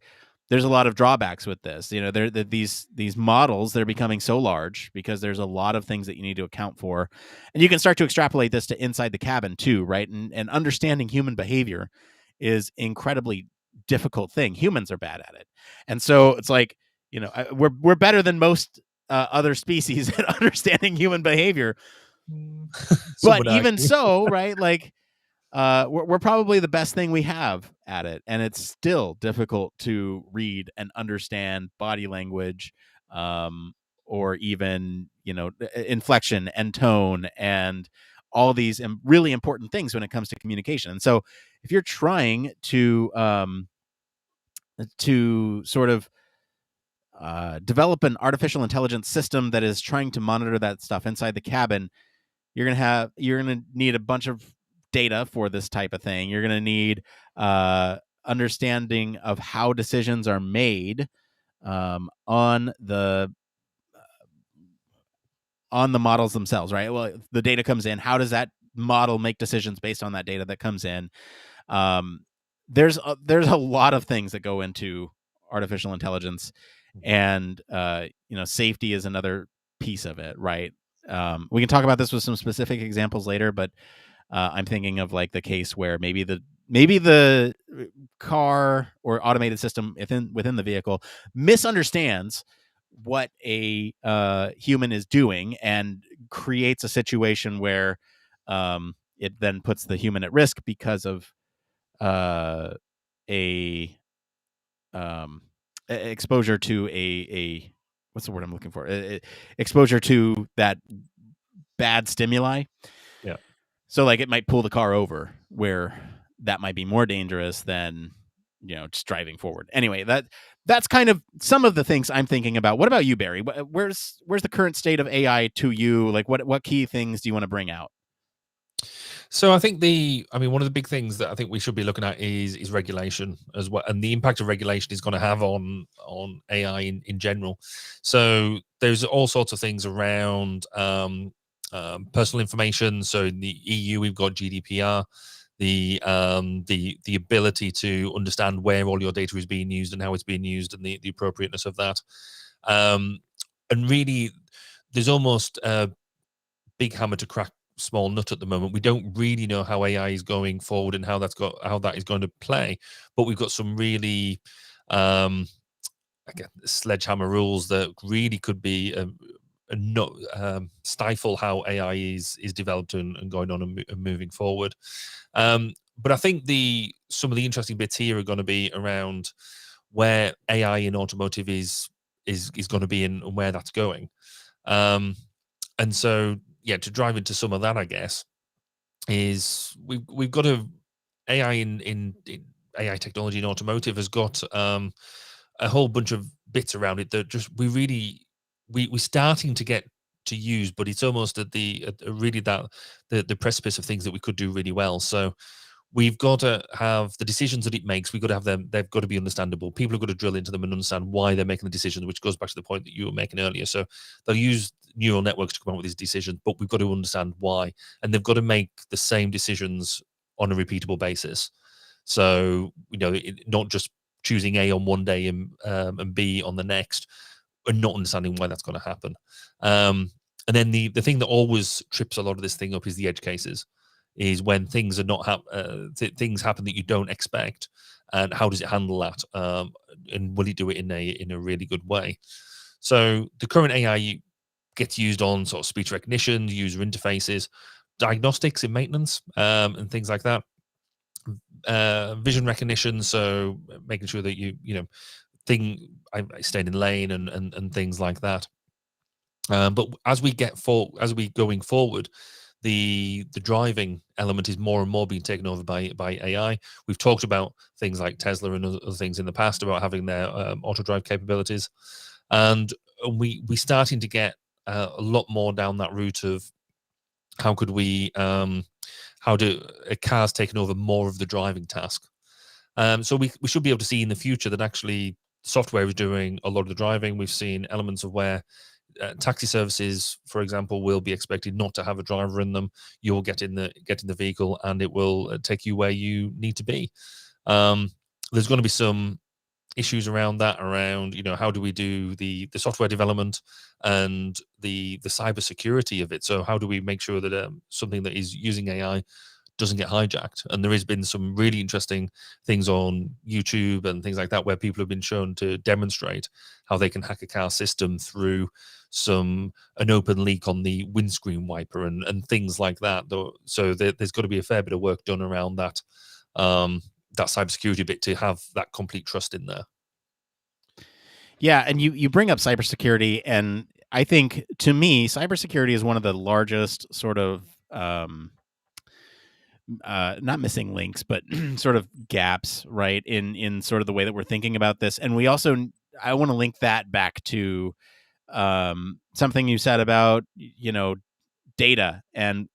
there's a lot of drawbacks with this. These models, they're becoming so large because there's a lot of things that you need to account for, and you can start to extrapolate this to inside the cabin too, right? And understanding human behavior is incredibly difficult thing. Humans are bad at it, and so it's like we're better than most other species at understanding human behavior. But even so, right? Like we're probably the best thing we have at it, and it's still difficult to read and understand body language, or even inflection and tone and all these really important things when it comes to communication. And so, if you're trying to sort of develop an artificial intelligence system that is trying to monitor that stuff inside the cabin, you're gonna need a bunch of data for this type of thing. You're gonna need understanding of how decisions are made on the models themselves, right? Well, the data comes in. How does that model make decisions based on that data that comes in? There's a lot of things that go into artificial intelligence, and safety is another piece of it, right? We can talk about this with some specific examples later, but I'm thinking of like the case where maybe the car or automated system within the vehicle misunderstands what a human is doing and creates a situation where it then puts the human at risk because of a exposure to a what's the word I'm looking for? Exposure to that bad stimuli.
Yeah.
So like it might pull the car over, where that might be more dangerous than just driving forward. Anyway, that's kind of some of the things I'm thinking about. What about you, Barry? Where's the current state of AI to you? Like what key things do you want to bring out?
So I think one of the big things that I think we should be looking at is regulation as well, and the impact of regulation is going to have on AI in general. So there's all sorts of things around personal information. So in the EU, we've got GDPR, the ability to understand where all your data is being used and how it's being used, and the appropriateness of that. And really, there's almost a big hammer to crack small nut at the moment. We don't really know how AI is going forward and how that is going to play, but we've got some really sledgehammer rules that really could be not stifle how AI is developed and going on and moving forward. But I think some of the interesting bits here are going to be around where AI in automotive is going to be and where that's going. And so, yeah, to drive into some of that, I guess, is we've got AI in AI technology in automotive has got a whole bunch of bits around it that just we're starting to get to use, but it's almost at really that the precipice of things that we could do really well. So we've got to have the decisions that it makes. We've got to have them. They've got to be understandable. People have got to drill into them and understand why they're making the decisions, which goes back to the point that you were making earlier. So they'll use neural networks to come up with these decisions, but we've got to understand why, and they've got to make the same decisions on a repeatable basis. So not just choosing A on one day and B on the next, and not understanding why that's going to happen. And then the thing that always trips a lot of this thing up is the edge cases. Is when things are not things happen that you don't expect, and how does it handle that, and will it do it in a really good way? So the current AI gets used on sort of speech recognition, user interfaces, diagnostics in maintenance, and things like that. Vision recognition, so making sure that I stayed in lane and things like that. But as we going forward, the driving element is more and more being taken over by AI. We've talked about things like Tesla and other things in the past about having their auto drive capabilities, and we starting to get a lot more down that route of how could we how do cars taking over more of the driving task. So we should be able to see in the future that actually software is doing a lot of the driving. We've seen elements of where taxi services, for example, will be expected not to have a driver in them. You'll get in the vehicle and it will take you where you need to be. There's going to be some issues around that, around how do we do the software development and the cyber security of it. So how do we make sure that something that is using AI doesn't get hijacked? And there has been some really interesting things on YouTube and things like that where people have been shown to demonstrate how they can hack a car system through an open leak on the windscreen wiper and things like that. So there's got to be a fair bit of work done around that cybersecurity bit to have that complete trust in there.
Yeah, and you bring up cybersecurity, and I think, to me, cybersecurity is one of the largest sort of not missing links, but sort of gaps, right, in sort of the way that we're thinking about this. And I want to link that back to something you said about data and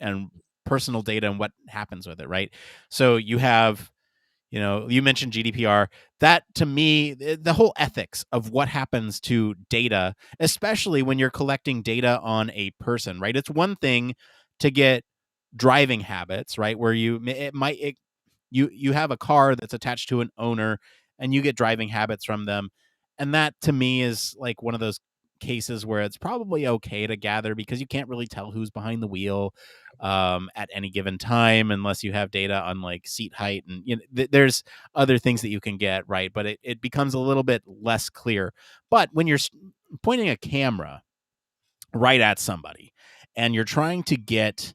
personal data and what happens with it, right? So you have, you mentioned GDPR. That, to me, the whole ethics of what happens to data, especially when you're collecting data on a person, right? It's one thing to get driving habits, right, where you have a car that's attached to an owner and you get driving habits from them, and that, to me, is like one of those cases where it's probably okay to gather, because you can't really tell who's behind the wheel at any given time unless you have data on like seat height, and there's other things that you can get, right? But it becomes a little bit less clear. But when you're pointing a camera right at somebody and you're trying to get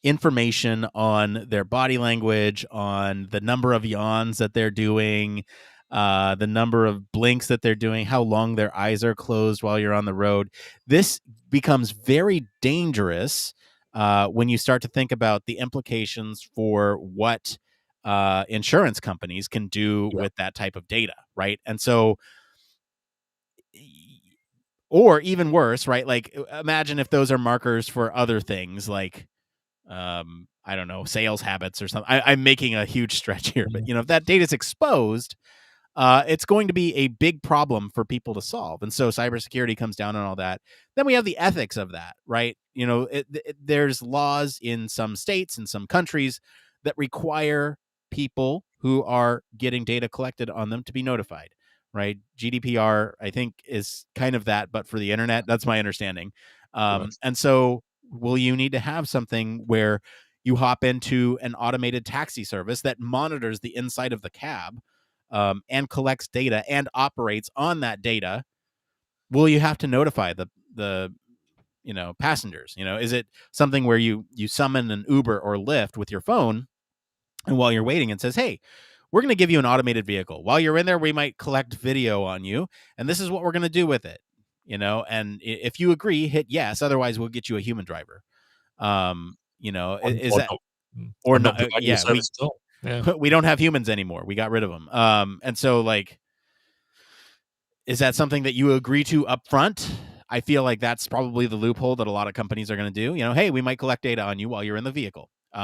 information on their body language, on the number of yawns that they're doing, the number of blinks that they're doing, how long their eyes are closed while you're on the road. This becomes very dangerous when you start to think about the implications for what insurance companies can do with that type of data, right? And so, or even worse, right? Like, imagine if those are markers for other things, like I don't know, sales habits or something. I'm making a huge stretch here, but if that data is exposed, it's going to be a big problem for people to solve. And so cybersecurity comes down on all that. Then we have the ethics of that, right? There's laws in some states and some countries that require people who are getting data collected on them to be notified, right? GDPR, I think, is kind of that, but for the internet. That's my understanding. And so, will you need to have something where you hop into an automated taxi service that monitors the inside of the cab and collects data and operates on that data? Will you have to notify the passengers? Is it something where you summon an Uber or Lyft with your phone, and while you're waiting, it says, hey, we're going to give you an automated vehicle. While you're in there, we might collect video on you, and this is what we're going to do with it. And if you agree, hit yes. Otherwise, we'll get you a human driver. Is that or not? Yeah, we don't have humans anymore. We got rid of them. And so, like, Is that something that you agree to up front? I feel like that's probably the loophole that a lot of companies are going to do. Hey, we might collect data on you while you're in the vehicle. Do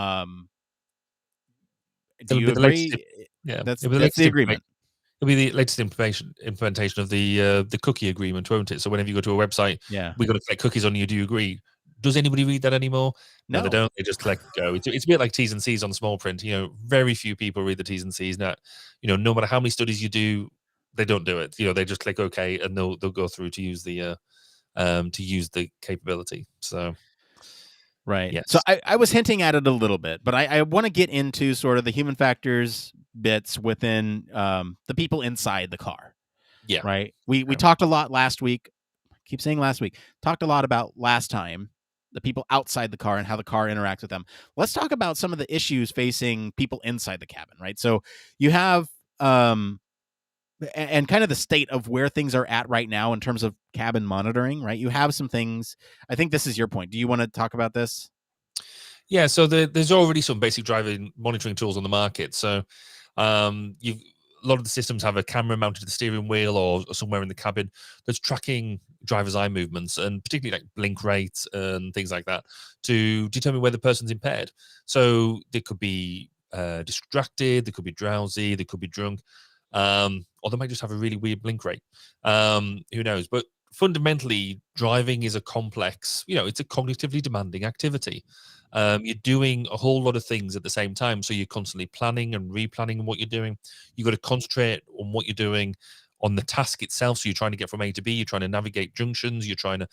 It'll
you
be the latest.
agree?
Yeah,
That's
it'll be the
the
latest
agreement.
It'll be the latest implementation of the cookie agreement, won't it? So whenever you go to a website,
Yeah.
we're going to collect cookies on you. Do you agree? Does anybody read that anymore? No, they
No.
don't. They just collect go. It's a bit like T's and C's on small print. Very few people read the T's and C's. Now, no matter how many studies you do, they don't do it. They just click OK and they'll go through to use the capability. So.
Right.
Yes.
So I was hinting at it a little bit, but I want to get into sort of the human factors bits within the people inside the car.
Yeah.
Right. We talked a lot last week. I keep saying last week. Talked a lot about last time, the people outside the car and how the car interacts with them. Let's talk about some of the issues facing people inside the cabin. Right. So you have and kind of the state of where things are at right now in terms of cabin monitoring, right? You have some things. I think this is your point. Do you want to talk about this?
Yeah, so there's already some basic driving monitoring tools on the market. So a lot of the systems have a camera mounted to the steering wheel or somewhere in the cabin that's tracking driver's eye movements, and particularly like blink rates and things like that, to determine whether the person's impaired. So they could be distracted, they could be drowsy, they could be drunk, or they might just have a really weird blink rate. Who knows? But fundamentally, driving is a complex, it's a cognitively demanding activity. You're doing a whole lot of things at the same time. So you're constantly planning and replanning what you're doing. You've got to concentrate on what you're doing, on the task itself. So you're trying to get from A to B. You're trying to navigate junctions. You're trying to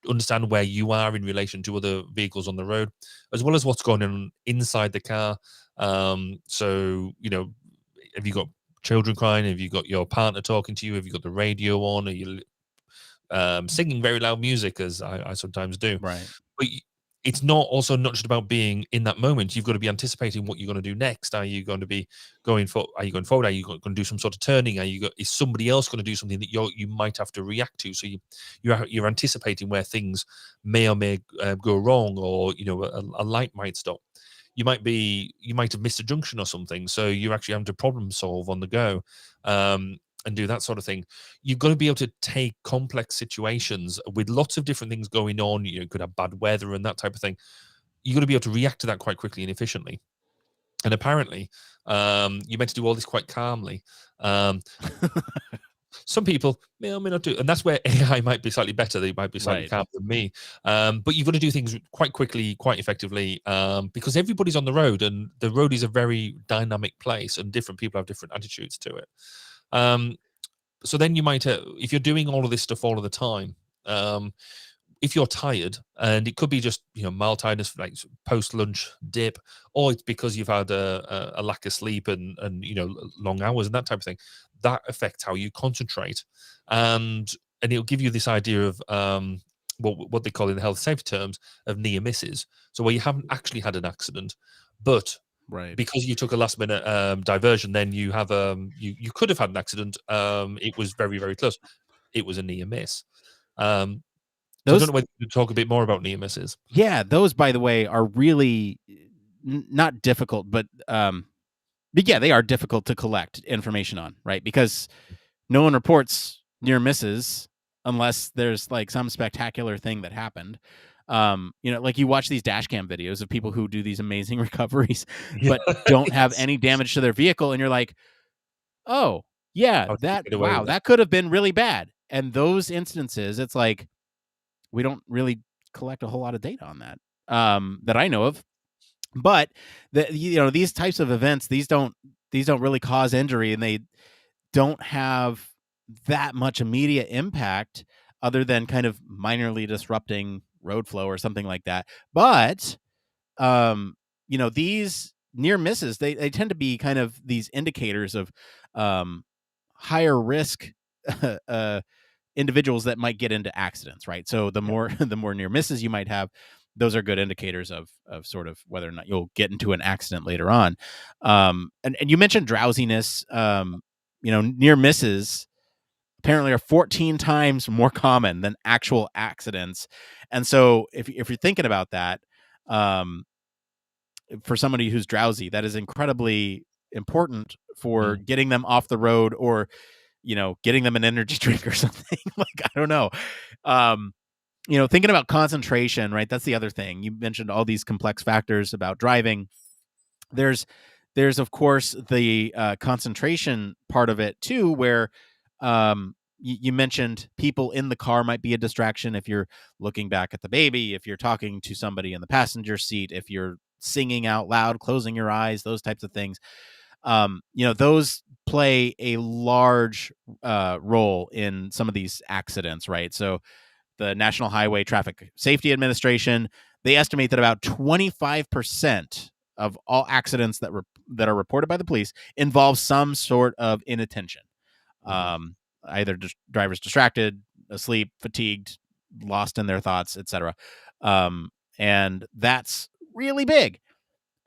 understand where you are in relation to other vehicles on the road, as well as what's going on inside the car. So, have you got children crying? Have you got your partner talking to you? Have you got the radio on? Are you singing very loud music, as I sometimes do?
Right.
But it's not just about being in that moment. You've got to be anticipating what you're going to do next. Are you going to be going forward? Are you going to do some sort of turning? Is somebody else going to do something that you might have to react to? So you're anticipating where things may or may go wrong, or a light might stop. You might have missed a junction or something, so you're actually having to problem solve on the go. And do that sort of thing. You've got to be able to take complex situations with lots of different things going on. You could have bad weather and that type of thing. You've got to be able to react to that quite quickly and efficiently. And apparently, you're meant to do all this quite calmly. Some people may or may not do, and that's where AI might be slightly better. They might be slightly calmer than me. But you've got to do things quite quickly, quite effectively, because everybody's on the road, and the road is a very dynamic place, and different people have different attitudes to it. So then you might, if you're doing all of this stuff all of the time, if you're tired, and it could be just mild tiredness, like post-lunch dip, or it's because you've had a lack of sleep and long hours and that type of thing, that affects how you concentrate, and it'll give you this idea of what they call in the health safety terms of near misses. So where you haven't actually had an accident, but because you took a last minute diversion, then you have you could have had an accident. It was very, very close. It was a near miss. So I don't know whether you could talk a bit more about near misses.
Yeah, those, by the way, are really not difficult, but yeah, they are difficult to collect information on, right? Because no one reports near misses unless there's like some spectacular thing that happened. Like you watch these dash cam videos of people who do these amazing recoveries, but don't have any damage to their vehicle, and you're like, oh yeah, that could have been really bad. And those instances, it's like we don't really collect a whole lot of data on that that I know of. But these types of events, these don't really cause injury, and they don't have that much immediate impact other than kind of minorly disrupting road flow or something like that. But these near misses, they tend to be kind of these indicators of higher risk individuals that might get into accidents, right? So the more near misses you might have, those are good indicators of sort of whether or not you'll get into an accident later on. And you mentioned drowsiness. Near misses apparently are 14 times more common than actual accidents. And so if you're thinking about that, for somebody who's drowsy, that is incredibly important for getting them off the road, or getting them an energy drink or something. Like, I don't know. Thinking about concentration, right? That's the other thing. You mentioned all these complex factors about driving. There's of course the concentration part of it too, where you mentioned people in the car might be a distraction if you're looking back at the baby, if you're talking to somebody in the passenger seat, if you're singing out loud, closing your eyes, those types of things. Those play a large role in some of these accidents, right? So the National Highway Traffic Safety Administration, they estimate that about 25% of all accidents that are reported by the police involve some sort of inattention. Either drivers distracted, asleep, fatigued, lost in their thoughts, etc. And that's really big.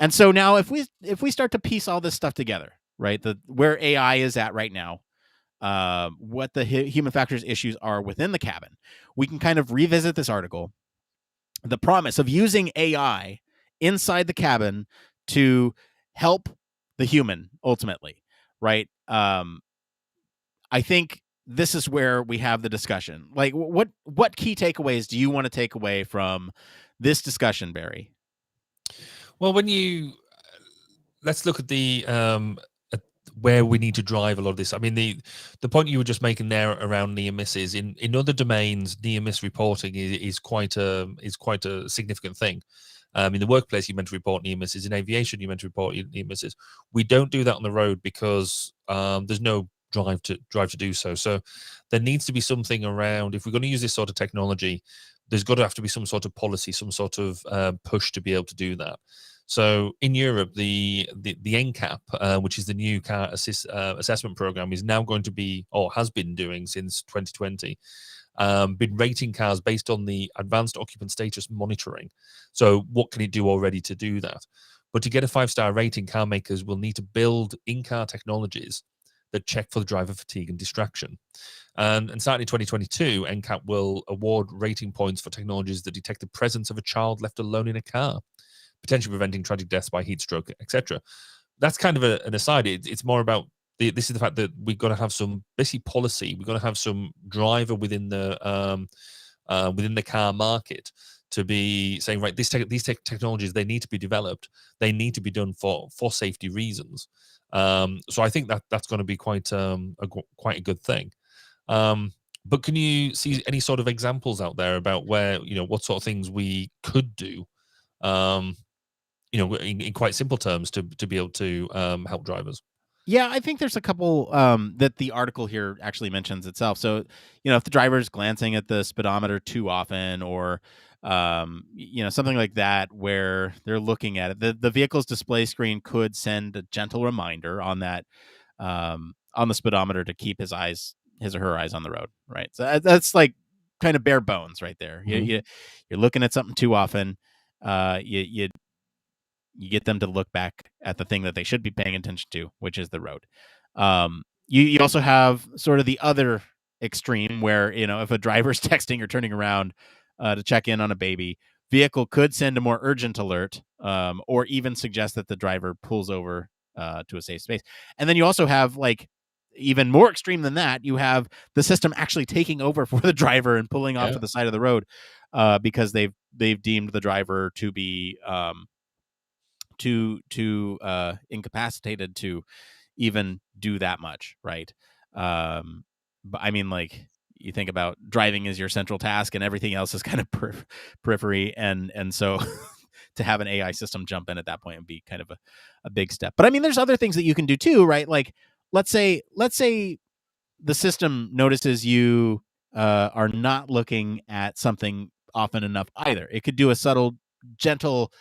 And so now if we start to piece all this stuff together, right, where AI is at right now, what the human factors issues are within the cabin, we can kind of revisit this article, the promise of using AI inside the cabin to help the human ultimately, right? I think this is where we have the discussion. Like, what key takeaways do you want to take away from this discussion, Barry?
Well, let's look at the where we need to drive a lot of this. I mean, the point you were just making there around near misses in other domains, near miss reporting is quite a significant thing. In the workplace, you meant to report near misses. In aviation, you meant to report near misses. We don't do that on the road because there's no drive to do so. So there needs to be something around. If we're going to use this sort of technology, there's got to have to be some sort of policy, some sort of push to be able to do that. So in Europe, the NCAP, which is the new car assessment program, is now going to be, or has been doing since 2020, been rating cars based on the advanced occupant status monitoring. So what can it do already to do that? But to get a 5-star rating, car makers will need to build in-car technologies that check for the driver fatigue and distraction. And starting in 2022, NCAP will award rating points for technologies that detect the presence of a child left alone in a car, potentially preventing tragic deaths by heat stroke, etc. That's kind of an aside. It's more about this is the fact that we've got to have some basic policy. We've got to have some driver within the car market to be saying, right, these technologies, they need to be developed. They need to be done for safety reasons. So I think that's going to be quite a good thing. But can you see any sort of examples out there about where, what sort of things we could do, in quite simple terms to be able to help drivers?
Yeah, I think there's a couple that the article here actually mentions itself. So, if the driver's glancing at the speedometer too often, or something like that, where they're looking at it, the vehicle's display screen could send a gentle reminder on that on the speedometer to keep his or her eyes on the road, right? So that's like kind of bare bones right there.
Mm-hmm.
You're looking at something too often. You get them to look back at the thing that they should be paying attention to, which is the road. You also have sort of the other extreme where, if a driver's texting or turning around to check in on a baby, vehicle could send a more urgent alert, or even suggest that the driver pulls over to a safe space. And then you also have, like, even more extreme than that, you have the system actually taking over for the driver and pulling off to the side of the road because they've deemed the driver to be too incapacitated to even do that much, right? But I mean, like, you think about driving as your central task and everything else is kind of periphery, and so to have an AI system jump in at that point would be kind of a big step. But I mean, there's other things that you can do too, right? Like, let's say the system notices you are not looking at something often enough either. It could do a subtle, gentle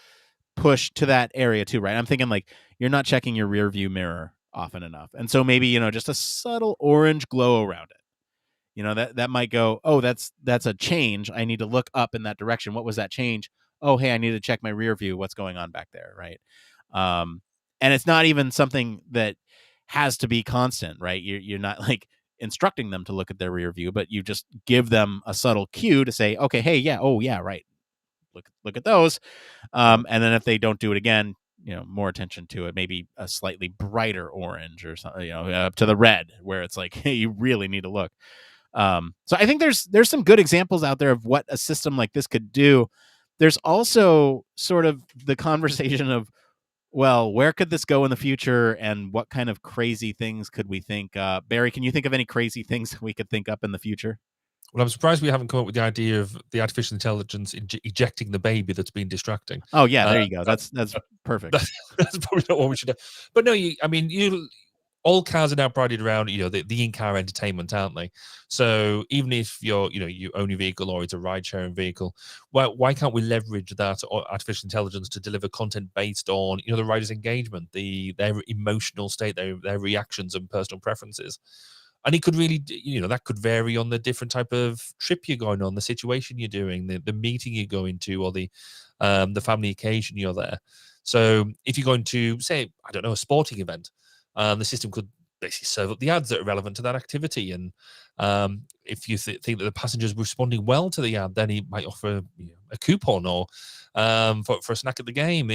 push to that area too, right? I'm thinking, like, you're not checking your rear view mirror often enough, and so maybe, just a subtle orange glow around it. That might go, oh, that's a change. I need to look up in that direction. What was that change? Oh, hey, I need to check my rear view. What's going on back there, right? And it's not even something that has to be constant, right? You're not, like, instructing them to look at their rear view, but you just give them a subtle cue to say, okay, hey, yeah, oh yeah, right, look at those. And then if they don't do it again, more attention to it, maybe a slightly brighter orange or something, up to the red, where it's like, hey, you really need to look. So I think there's some good examples out there of what a system like this could do. There's also sort of the conversation of, well, where could this go in the future, and what kind of crazy things could we think? Barry, can you think of any crazy things that we could think up in the future?
Well, I'm surprised we haven't come up with the idea of the artificial intelligence ejecting the baby that's been distracting.
Oh yeah, there you go. That's perfect.
That's probably not what we should do. But no, all cars are now prided around, the in-car entertainment, aren't they? So even if you own your vehicle or it's a ride-sharing vehicle, why can't we leverage that artificial intelligence to deliver content based on, the rider's engagement, their emotional state, their reactions and personal preferences? And it could really, that could vary on the different type of trip you're going on, the situation you're doing, the meeting you're going to, or the family occasion you're there. So if you're going to, say, I don't know, a sporting event, the system could basically serve up the ads that are relevant to that activity. And if you think that the passenger's responding well to the ad, then he might offer a coupon or for a snack at the game.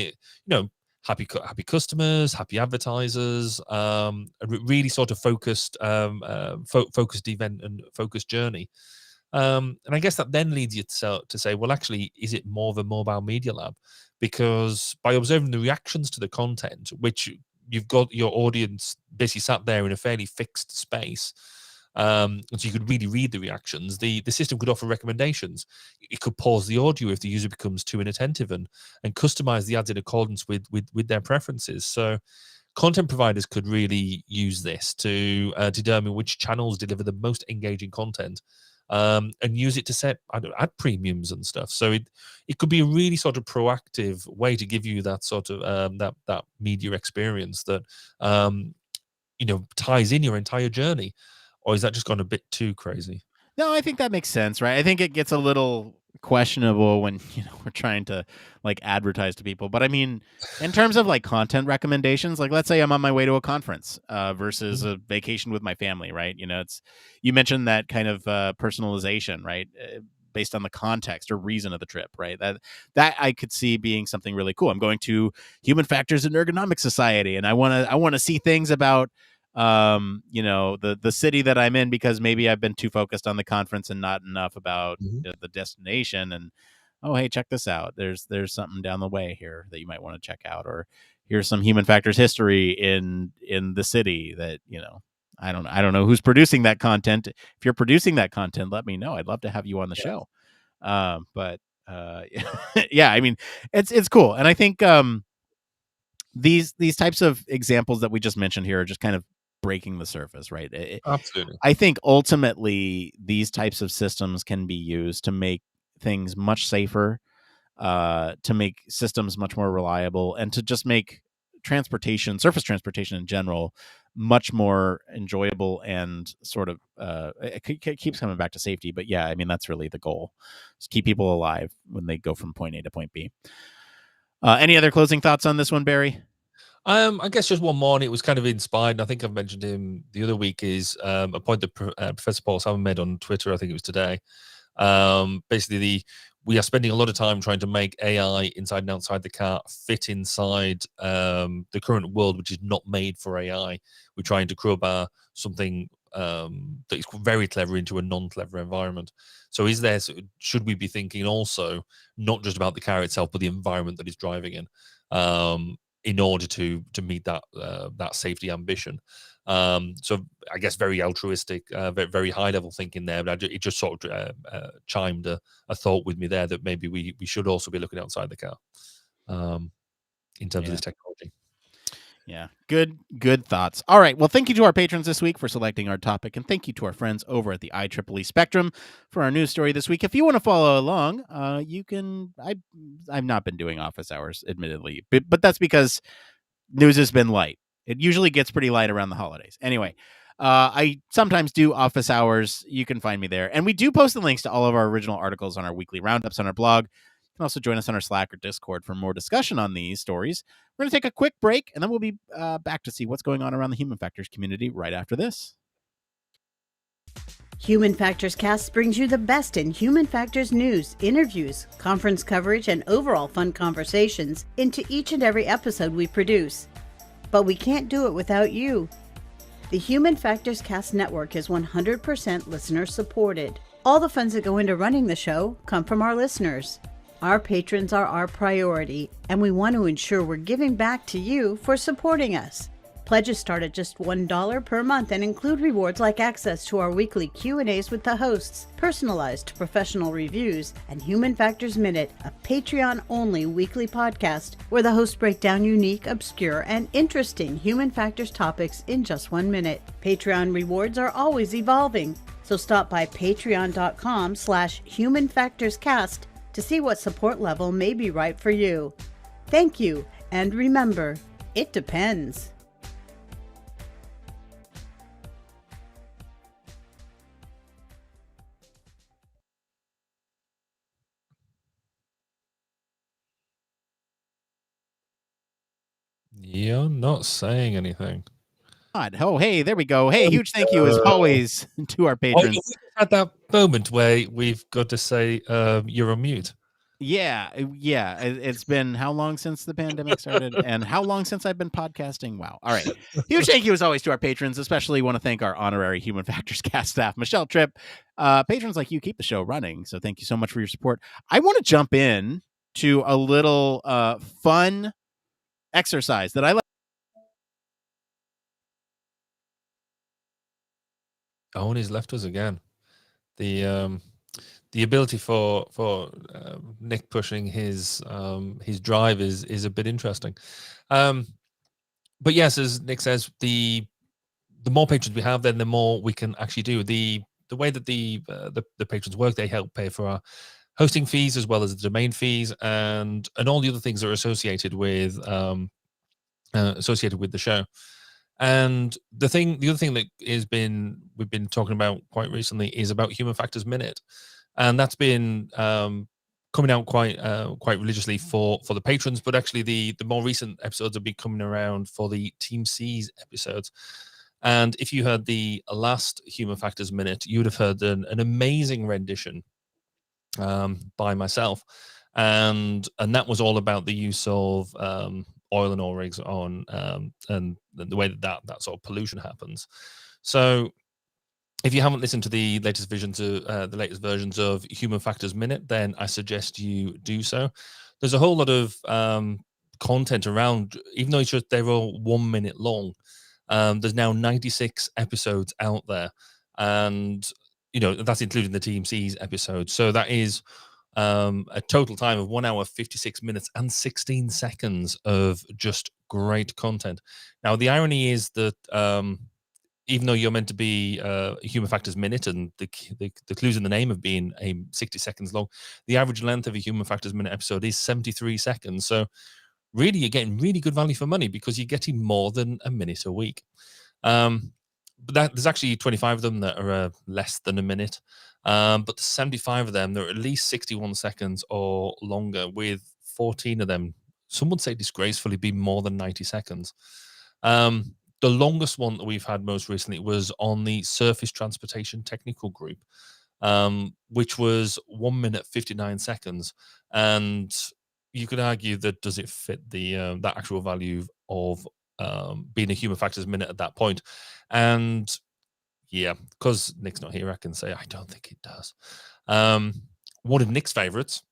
Happy customers, happy advertisers, a really sort of focused event and focused journey. And I guess that then leads you to say, well, actually, is it more of a mobile media lab? Because by observing the reactions to the content, which you've got your audience basically sat there in a fairly fixed space, and so you could really read the reactions. The system could offer recommendations. It could pause the audio if the user becomes too inattentive and customize the ads in accordance with their preferences. So content providers could really use this to determine which channels deliver the most engaging content, and use it to set ad premiums and stuff. So it could be a really sort of proactive way to give you that sort of that media experience that ties in your entire journey. Or is that just gone a bit too crazy?
No, I think that makes sense, right? I think it gets a little questionable when we're trying to like advertise to people. But I mean, in terms of like content recommendations, like let's say I'm on my way to a conference versus a vacation with my family, right? You mentioned that kind of personalization, right? Based on the context or reason of the trip, right? That I could see being something really cool. I'm going to Human Factors and Ergonomics Society, and I want to see things about the city that I'm in, because maybe I've been too focused on the conference and not enough about the destination. And oh, hey, check this out. There's something down the way here that you might want to check out, or here's some Human Factors history in the city that I don't know who's producing that content. If you're producing that content, let me know. I'd love to have you on the show. But yeah, I mean, it's cool, and I think these types of examples that we just mentioned here are just kind of breaking the surface, right?
Absolutely.
I think ultimately these types of systems can be used to make things much safer, to make systems much more reliable, and to just make surface transportation in general, much more enjoyable and sort of it keeps coming back to safety. But yeah, I mean, that's really the goal, is keep people alive when they go from point A to point B. Any other closing thoughts on this one, Barry?
I guess just one more, and it was kind of inspired, and I think I've mentioned him the other week, is a point that Professor Paul Salmon made on Twitter, I think it was today. Basically, we are spending a lot of time trying to make AI inside and outside the car fit inside the current world, which is not made for AI. We're trying to crowbar something that is very clever into a non-clever environment. So should we be thinking also not just about the car itself, but the environment that it's driving in order to meet that safety ambition? So I guess very altruistic, very high level thinking there, but it just sort of chimed a thought with me there that maybe we should also be looking outside the car in terms of this technology.
Yeah, good thoughts. All right, well, thank you to our patrons this week for selecting our topic, and thank you to our friends over at the IEEE Spectrum for our news story this week. If you want to follow along, you can. I've not been doing office hours, admittedly, but that's because news has been light. It usually gets pretty light around the holidays. Anyway, I sometimes do office hours. You can find me there, and we do post the links to all of our original articles on our weekly roundups on our blog. You can also join us on our Slack or Discord for more discussion on these stories. We're going to take a quick break, and then we'll be back to see what's going on around the Human Factors community right after this.
Human Factors Cast brings you the best in human factors news, interviews, conference coverage, and overall fun conversations into each and every episode we produce. But we can't do it without you. The Human Factors Cast Network is 100% listener supported. All the funds that go into running the show come from our listeners. Our patrons are our priority, and we want to ensure we're giving back to you for supporting us. Pledges start at just $1 per month and include rewards like access to our weekly Q&As with the hosts, personalized professional reviews, and Human Factors Minute, a Patreon-only weekly podcast where the hosts break down unique, obscure, and interesting human factors topics in just 1 minute. Patreon rewards are always evolving, so stop by patreon.com/humanfactorscast to see what support level may be right for you. Thank you, and remember, it depends.
You're not saying anything.
Oh, hey, there we go. Hey, huge thank you as always to our patrons.
We had that moment where we've got to say you're on mute.
Yeah. It's been how long since the pandemic started, and how long since I've been podcasting? Wow. All right. Huge thank you as always to our patrons. Especially want to thank our honorary Human Factors Cast staff, Michelle Tripp. Patrons like you keep the show running, so thank you so much for your support. I want to jump in to a little fun exercise that I like.
Oh, and he's left us again. The ability for Nick pushing his drive is a bit interesting. But yes, as Nick says, the more patrons we have, then the more we can actually do. The way that the patrons work, they help pay for our hosting fees as well as the domain fees and all the other things that are associated with the show. And the other thing that we've been talking about quite recently is about Human Factors Minute, and that's been coming out quite religiously for the patrons. But actually, the more recent episodes have been coming around for the Team C's episodes. And if you heard the last Human Factors Minute, you would have heard an amazing rendition by myself, and that was all about the use of oil and oil rigs on and the way that sort of pollution happens. So if you haven't listened to the latest versions of Human Factors Minute, then I suggest you do so. There's a whole lot of content around, even though they're all 1 minute long. There's now 96 episodes out there, and that's including the Team C's episode. So that is a total time of 1 hour, 56 minutes and 16 seconds of just great content. Now, the irony is that even though you're meant to be a Human Factors Minute, and the clues in the name of being 60 seconds long, the average length of a Human Factors Minute episode is 73 seconds. So really, you're getting really good value for money because you're getting more than a minute a week. But there's actually 25 of them that are less than a minute. But the 75 of them, they're at least 61 seconds or longer, with 14 of them, some would say disgracefully, be more than 90 seconds. The longest one that we've had most recently was on the Surface Transportation Technical Group, which was 1 minute, 59 seconds. And you could argue that does it fit that actual value of being a Human Factors Minute at that point? And yeah, because Nick's not here, I can say I don't think it does. One of Nick's favorites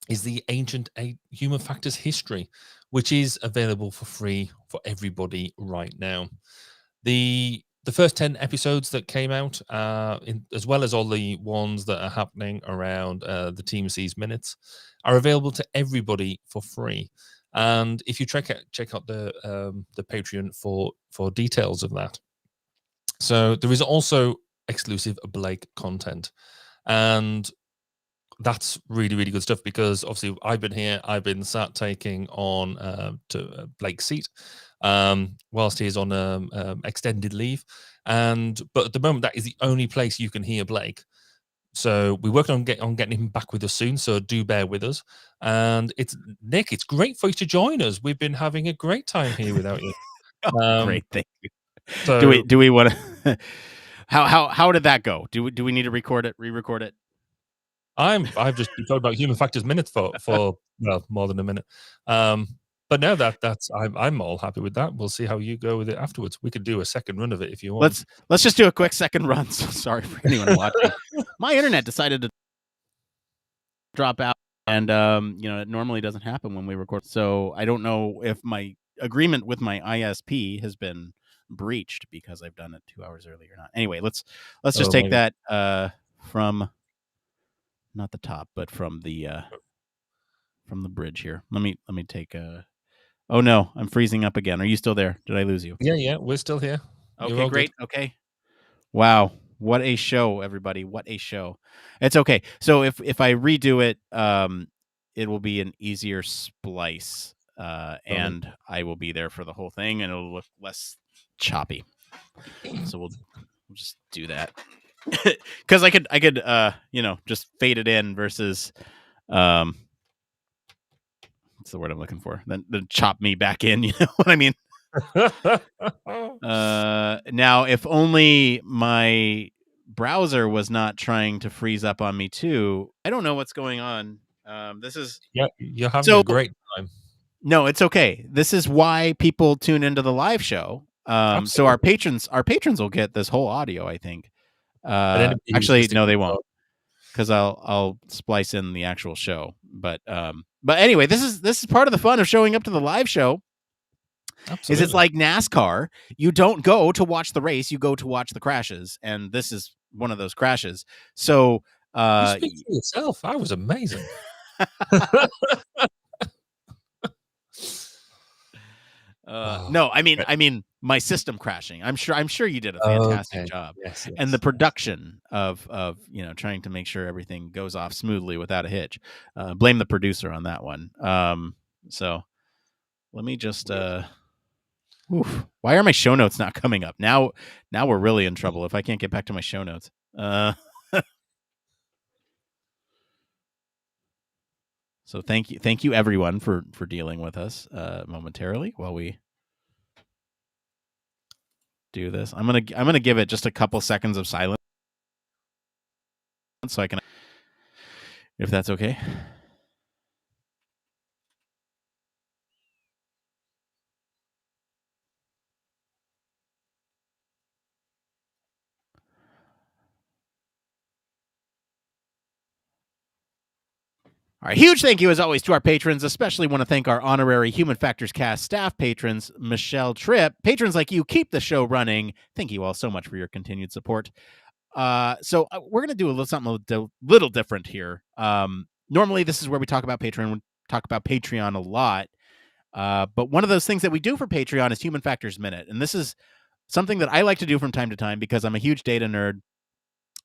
is the Ancient Human Factors History, which is available for free for everybody right now. The first 10 episodes that came out, as well as all the ones that are happening around the Team C's minutes, are available to everybody for free. And if you check out the Patreon for details of that. So there is also exclusive Blake content, and that's really, really good stuff, because obviously I've been sat taking on to Blake's seat whilst he's on extended leave, but at the moment that is the only place you can hear Blake. So we're working on getting him back with us soon, so do bear with us. And it's Nick, it's great for you to join us. We've been having a great time here without you.
Great, thank you.
So,
Do we want to? How did that go? Do we need to record it, re-record it?
I've just been talking about human factors minutes for well more than a minute. But no, that's I'm all happy with that. We'll see how you go with it afterwards. We could do a second run of it if you want.
Let's just do a quick second run. So sorry for anyone watching. My internet decided to drop out, and it normally doesn't happen when we record. So I don't know if my agreement with my ISP has been breached because I've done it 2 hours early or not. Anyway, let's just take that from not the top, but from the bridge here. Let me take Oh no, I'm freezing up again. Are you still there? Did I lose you?
Yeah, we're still here.
Okay, great. Good. Okay. Wow, what a show, everybody! What a show. It's okay. So if I redo it, it will be an easier splice, and I will be there for the whole thing, and it'll look less choppy. So we'll just do that because I could just fade it in versus what's the word I'm looking for? Then chop me back in. You know what I mean? Now, if only my browser was not trying to freeze up on me too. I don't know what's going on. This is
you're having a great time.
No, it's okay. This is why people tune into the live show. So our patrons will get this whole audio, I think. Actually, no, they won't, because I'll splice in the actual show. But anyway, this is part of the fun of showing up to the live show. Absolutely. Is it's like NASCAR. You don't go to watch the race, you go to watch the crashes, and this is one of those crashes. So
you speak for yourself. I was amazing.
No, I mean my system crashing. I'm sure you did a fantastic job. Yes. And the production of trying to make sure everything goes off smoothly without a hitch. Blame the producer on that one. So let me just why are my show notes not coming up? Now we're really in trouble if I can't get back to my show notes. So thank you everyone for dealing with us momentarily while we do this. I'm gonna give it just a couple seconds of silence so I can, if that's okay. All right, huge thank you as always to our patrons. Especially want to thank our honorary Human Factors Cast staff patrons, Michelle Tripp. Patrons like you keep the show running. Thank you all so much for your continued support. So we're gonna do something a little different here. Normally this is where we talk about Patreon. We talk about Patreon a lot, but one of those things that we do for Patreon is Human Factors Minute, and this is something that I like to do from time to time because I'm a huge data nerd.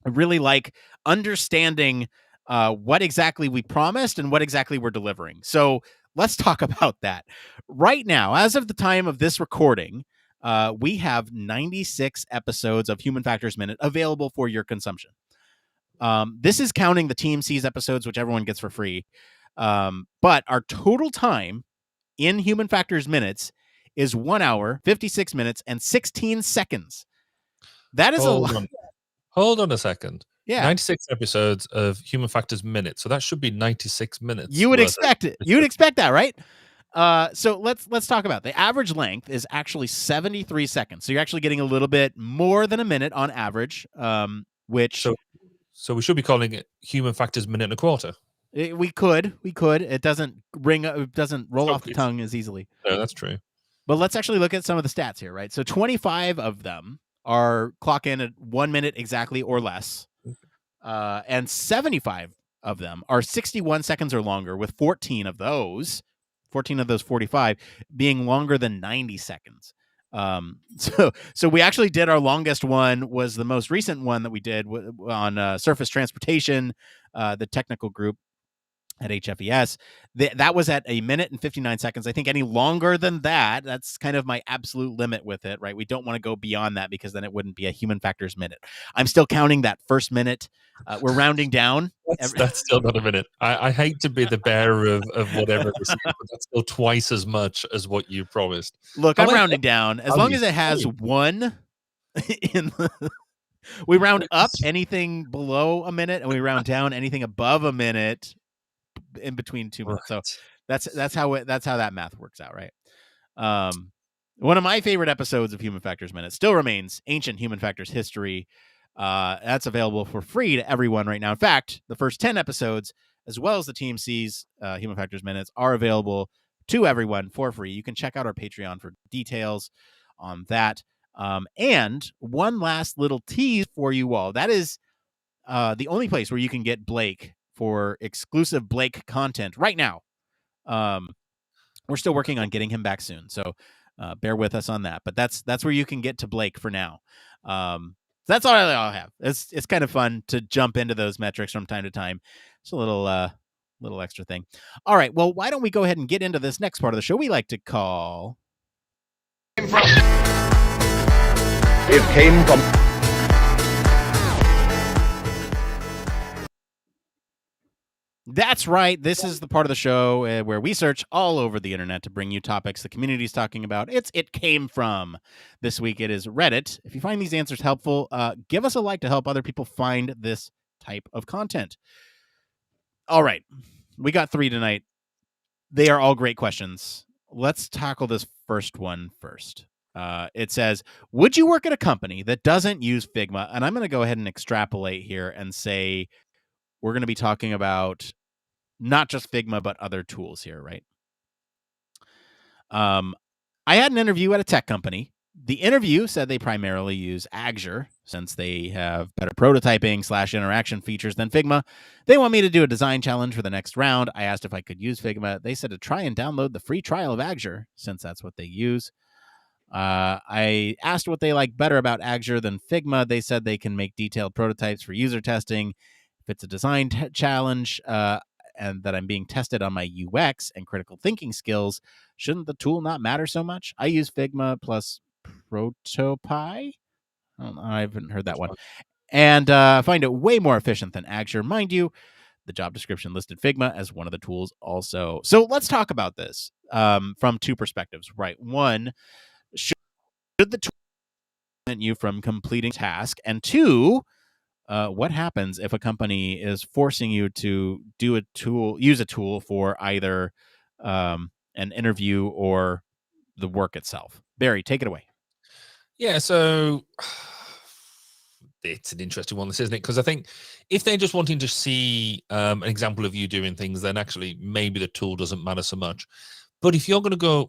I really like understanding what exactly we promised and what exactly we're delivering. So let's talk about that. Right now, as of the time of this recording, we have 96 episodes of Human Factors Minute available for your consumption. This is counting the Team C's episodes, which everyone gets for free. But our total time in Human Factors Minutes is 1 hour, 56 minutes, and 16 seconds. That is a lot.
Hold on a second.
Yeah.
96 episodes of Human Factors Minute. So that should be 96 minutes.
You would expect it. You would expect that, right? So let's talk about it. The average length is actually 73 seconds. So you're actually getting a little bit more than a minute on average, which
so we should be calling it Human Factors Minute and a Quarter.
We could. It doesn't roll off the tongue as easily.
No, that's true.
But let's actually look at some of the stats here, right? So 25 of them are clock in at 1 minute exactly or less. And 75 of them are 61 seconds or longer, with 14 of those 45 being longer than 90 seconds. So we actually did our longest one was the most recent one that we did on surface transportation, the technical group at HFES. That was at 1 minute and 59 seconds. I think any longer than that, that's kind of my absolute limit with it, right? We don't want to go beyond that because then it wouldn't be a Human Factors Minute. I'm still counting that first minute. We're rounding down.
That's still not a minute. I hate to be the bearer of whatever this is, but that's still twice as much as what you promised.
Look, I'm rounding down. As long as it has one in the We round up anything below a minute, and we round down anything above a minute in between 2 minutes. So that's how that math works out, right? One of my favorite episodes of Human Factors Minute still remains Ancient Human Factors History. That's available for free to everyone right now. In fact, the first 10 episodes, as well as the TMC's Human Factors Minutes, are available to everyone for free. You can check out our Patreon for details on that. And one last little tease for you all. That is the only place where you can get Blake for exclusive Blake content right now. We're still working on getting him back soon, so bear with us on that. But that's where you can get to Blake for now. That's all I'll have. It's kind of fun to jump into those metrics from time to time. It's a little extra thing. All right, well, why don't we go ahead and get into this next part of the show we like to call...
It came from...
That's right. This is the part of the show where we search all over the internet to bring you topics the community is talking about. It came from. This week it is Reddit. If you find these answers helpful, give us a like to help other people find this type of content. All right. We got 3 tonight. They are all great questions. Let's tackle this first one first. It says, would you work at a company that doesn't use Figma? And I'm going to go ahead and extrapolate here and say we're going to be talking about not just Figma, but other tools here, right? I had an interview at a tech company. The interview said they primarily use Azure since they have better prototyping / interaction features than Figma. They want me to do a design challenge for the next round. I asked if I could use Figma. They said to try and download the free trial of Azure since that's what they use. I asked what they like better about Azure than Figma. They said they can make detailed prototypes for user testing. If it's a design challenge and that I'm being tested on my UX and critical thinking skills, shouldn't the tool not matter so much? I use Figma plus Protopie. I haven't heard that one. And find it way more efficient than Azure. Mind you, the job description listed Figma as one of the tools also. So let's talk about this from 2 perspectives, right? One, should the tool prevent you from completing a task? And 2, what happens if a company is forcing you to use a tool for either an interview or the work itself? Barry, take it away.
Yeah, so it's an interesting one, this, isn't it? Because I think if they're just wanting to see an example of you doing things, then actually maybe the tool doesn't matter so much. But if you're going to go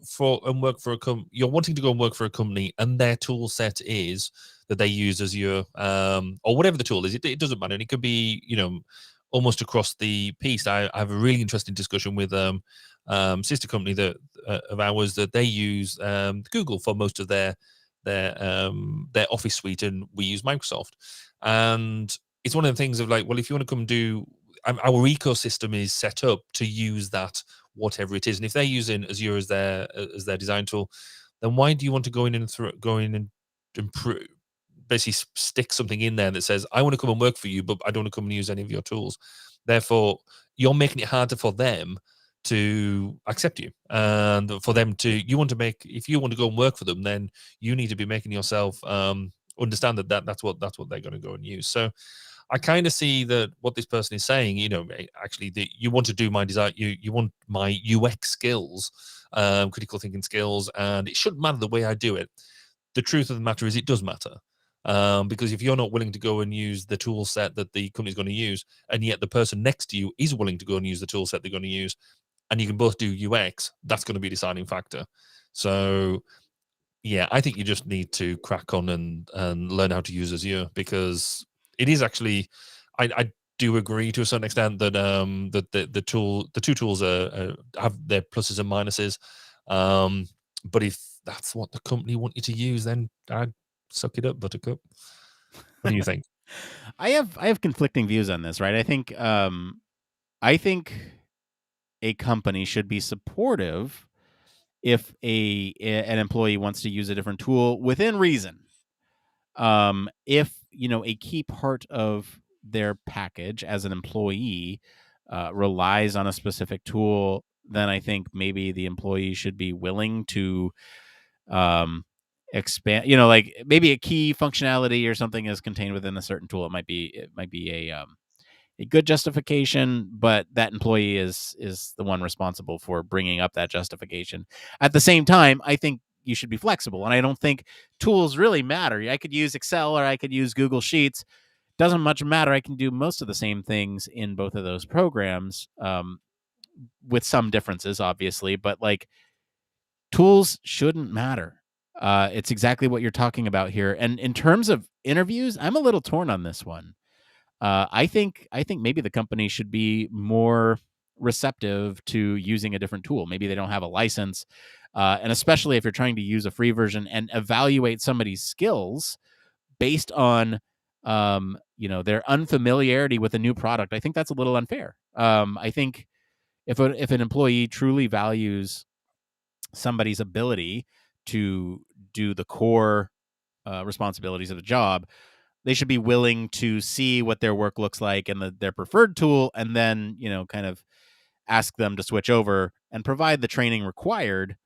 work for a company, you're wanting to go and work for a company, and their tool set is that they use Azure or whatever the tool is, it doesn't matter. And it could be, almost across the piece. I have a really interesting discussion with sister company of ours that they use Google for most of their Office suite, and we use Microsoft. And it's one of the things of like, well, if you want to come do, our ecosystem is set up to use that, whatever it is. And if they're using Azure as their design tool, then why do you want to go in and improve, basically stick something in there that says, I want to come and work for you, but I don't want to come and use any of your tools? Therefore, you're making it harder for them to accept you, and for them to, if you want to go and work for them, then you need to be making yourself understand that's what they're going to go and use. So I kind of see that what this person is saying, actually, you want to do my design, you want my UX skills, critical thinking skills, and it shouldn't matter the way I do it. The truth of the matter is it does matter. Because if you're not willing to go and use the tool set that the company's going to use, and yet the person next to you is willing to go and use the tool set they're going to use, and you can both do UX, that's going to be a deciding factor. So, yeah, I think you just need to crack on and learn how to use Azure, because it is actually, I do agree to a certain extent that the two tools have their pluses and minuses. But if that's what the company want you to use, then I'd suck it up, buttercup. What do you think?
I have conflicting views on this, right? I think a company should be supportive if an employee wants to use a different tool within reason. If a key part of their package as an employee relies on a specific tool, then I think maybe the employee should be willing to expand, like maybe a key functionality or something is contained within a certain tool. It might be a good justification, but that employee is the one responsible for bringing up that justification. At the same time, I think you should be flexible, and I don't think tools really matter. I could use Excel or I could use Google Sheets. Doesn't much matter. I can do most of the same things in both of those programs, with some differences, obviously, but like tools shouldn't matter. It's exactly what you're talking about here. And in terms of interviews, I'm a little torn on this one. I think maybe the company should be more receptive to using a different tool. Maybe they don't have a license, and especially if you're trying to use a free version and evaluate somebody's skills based on their unfamiliarity with a new product. I think that's a little unfair. I think if an employee truly values somebody's ability to do the core responsibilities of the job, they should be willing to see what their work looks like and their preferred tool, and then kind of ask them to switch over and provide the training required.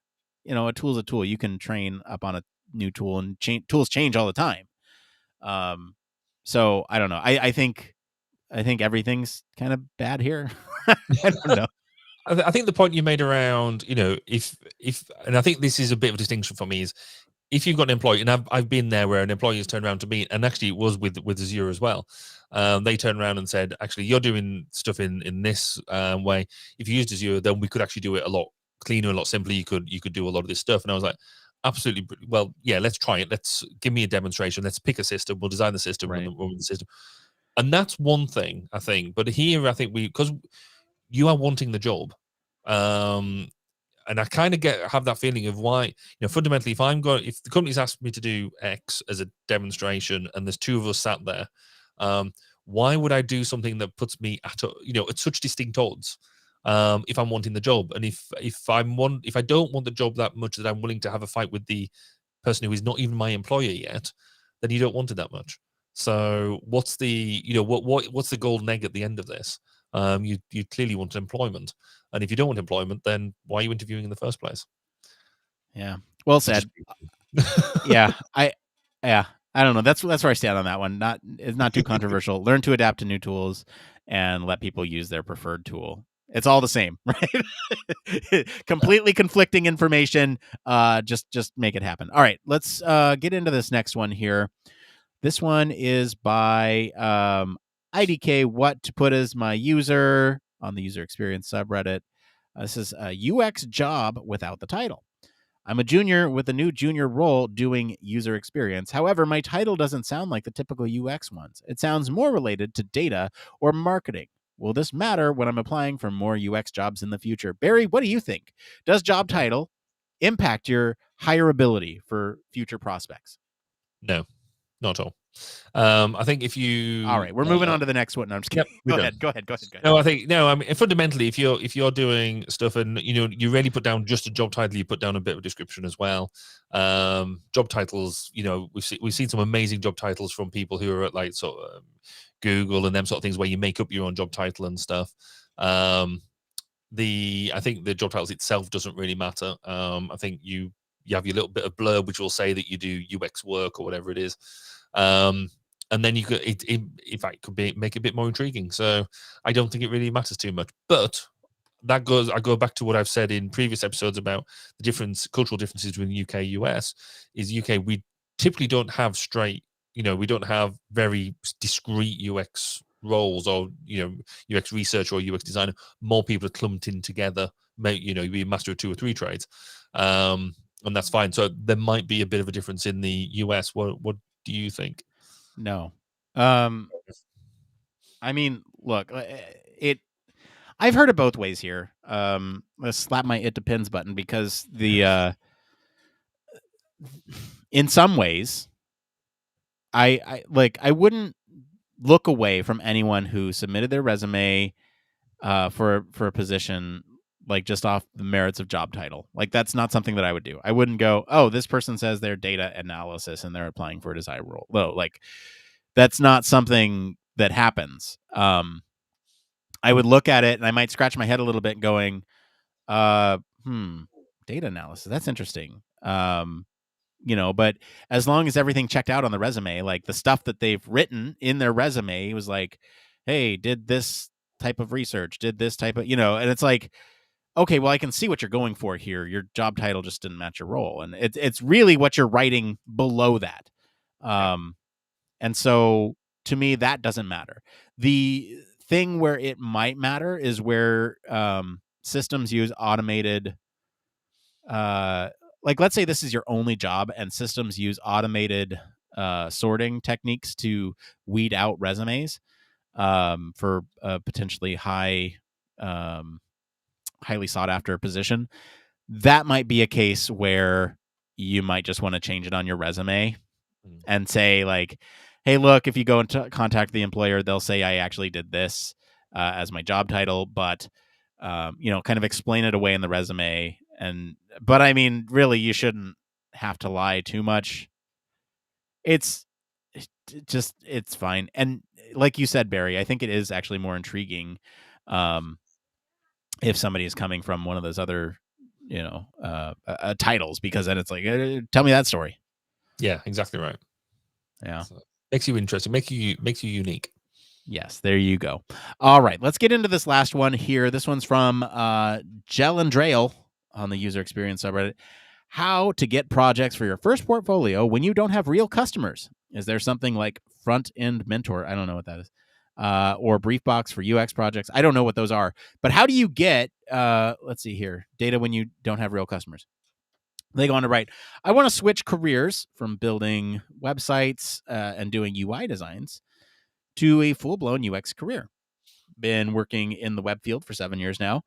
A tool's a tool. You can train up on a new tool, and tools change all the time. So I don't know. I think everything's kind of bad here. I don't know.
I think the point you made around, if and I think this is a bit of a distinction for me, is if you've got an employee, and I've been there where an employee has turned around to me, and actually it was with Azure as well. They turned around and said, actually, you're doing stuff in this way. If you used Azure, then we could actually do it a lot cleaner, a lot simpler. You could do a lot of this stuff. And I was like, absolutely. Well, yeah, let's try it. Let's give me a demonstration. Let's pick a system. We'll design the system.
Right.
We'll run the system. And that's one thing, I think. But here, I think because you are wanting the job. And I kind of have that feeling of why, fundamentally, if the company's asked me to do X as a demonstration and there's two of us sat there, why would I do something that puts me at such distinct odds? If I'm wanting the job, and if I don't want the job that much that I'm willing to have a fight with the person who is not even my employer yet, then you don't want it that much. So what's the what's the golden egg at the end of this? You clearly want employment, and if you don't want employment, then why are you interviewing in the first place?
Yeah, well said. I don't know. That's where I stand on that one. It's not too controversial. Learn to adapt to new tools and let people use their preferred tool. It's all the same, right? Completely conflicting information. Just make it happen. All right, let's get into this next one here. This one is by IDK. What to put as my user on the user experience subreddit. This is a UX job without the title. I'm a junior with a new junior role doing user experience. However, my title doesn't sound like the typical UX ones. It sounds more related to data or marketing. Will this matter when I'm applying for more UX jobs in the future? Barry, what do you think? Does job title impact your hireability for future prospects?
No, not at all. I think if you...
All right, we're moving on to the next one. No, I'm just kidding.
Yep,
Go ahead.
No, I mean, fundamentally, if you're doing stuff and you really put down just a job title, you put down a bit of a description as well. Job titles, we've seen some amazing job titles from people who are at like sort of Google and them sort of things where you make up your own job title and stuff. I think the job titles itself doesn't really matter. I think you have your little bit of blurb which will say that you do UX work or whatever it is. And then you could, in fact, make it a bit more intriguing. So I don't think it really matters too much. But I go back to what I've said in previous episodes about the cultural differences between UK and US. Is UK, we typically don't have we don't have very discrete UX roles or UX researcher or UX designer. More people are clumped in together. You be a master of 2 or 3 trades, and that's fine. So there might be a bit of a difference in the US. What do you think?
No. I mean, look, I've heard it both ways here. Let's slap my "it depends" button because in some ways, I wouldn't look away from anyone who submitted their resume for a position like just off the merits of job title. Like that's not something that I would do. I wouldn't go, oh, this person says they're data analysis and they're applying for a desired role. No, like that's not something that happens. I would look at it and I might scratch my head a little bit going, data analysis. That's interesting. but as long as everything checked out on the resume, like the stuff that they've written in their resume was like, hey, did this type of research, did this type of, and it's like, okay, well, I can see what you're going for here. Your job title just didn't match your role. And it's really what you're writing below that. And so to me, that doesn't matter. The thing where it might matter is where systems use automated, like let's say this is your only job and systems use automated sorting techniques to weed out resumes for a potentially highly sought after position. That might be a case where you might just want to change it on your resume and say like, hey, look, if you go and contact the employer, they'll say I actually did this as my job title, but kind of explain it away in the resume. But I mean, really, you shouldn't have to lie too much. It's fine. And like you said, Barry, I think it is actually more intriguing if somebody is coming from one of those other, titles, because then it's like, tell me that story.
Yeah, exactly right.
Yeah.
So, makes you interesting, makes you unique.
Yes, there you go. All right, let's get into this last one here. This one's from Jelandrail on the user experience subreddit. How to get projects for your first portfolio when you don't have real customers. Is there something like Front End Mentor? I don't know what that is. Or Briefbox for UX projects. I don't know what those are. But how do you get, let's see here, data when you don't have real customers? They go on to write, I want to switch careers from building websites and doing UI designs to a full-blown UX career. Been working in the web field for 7 years now.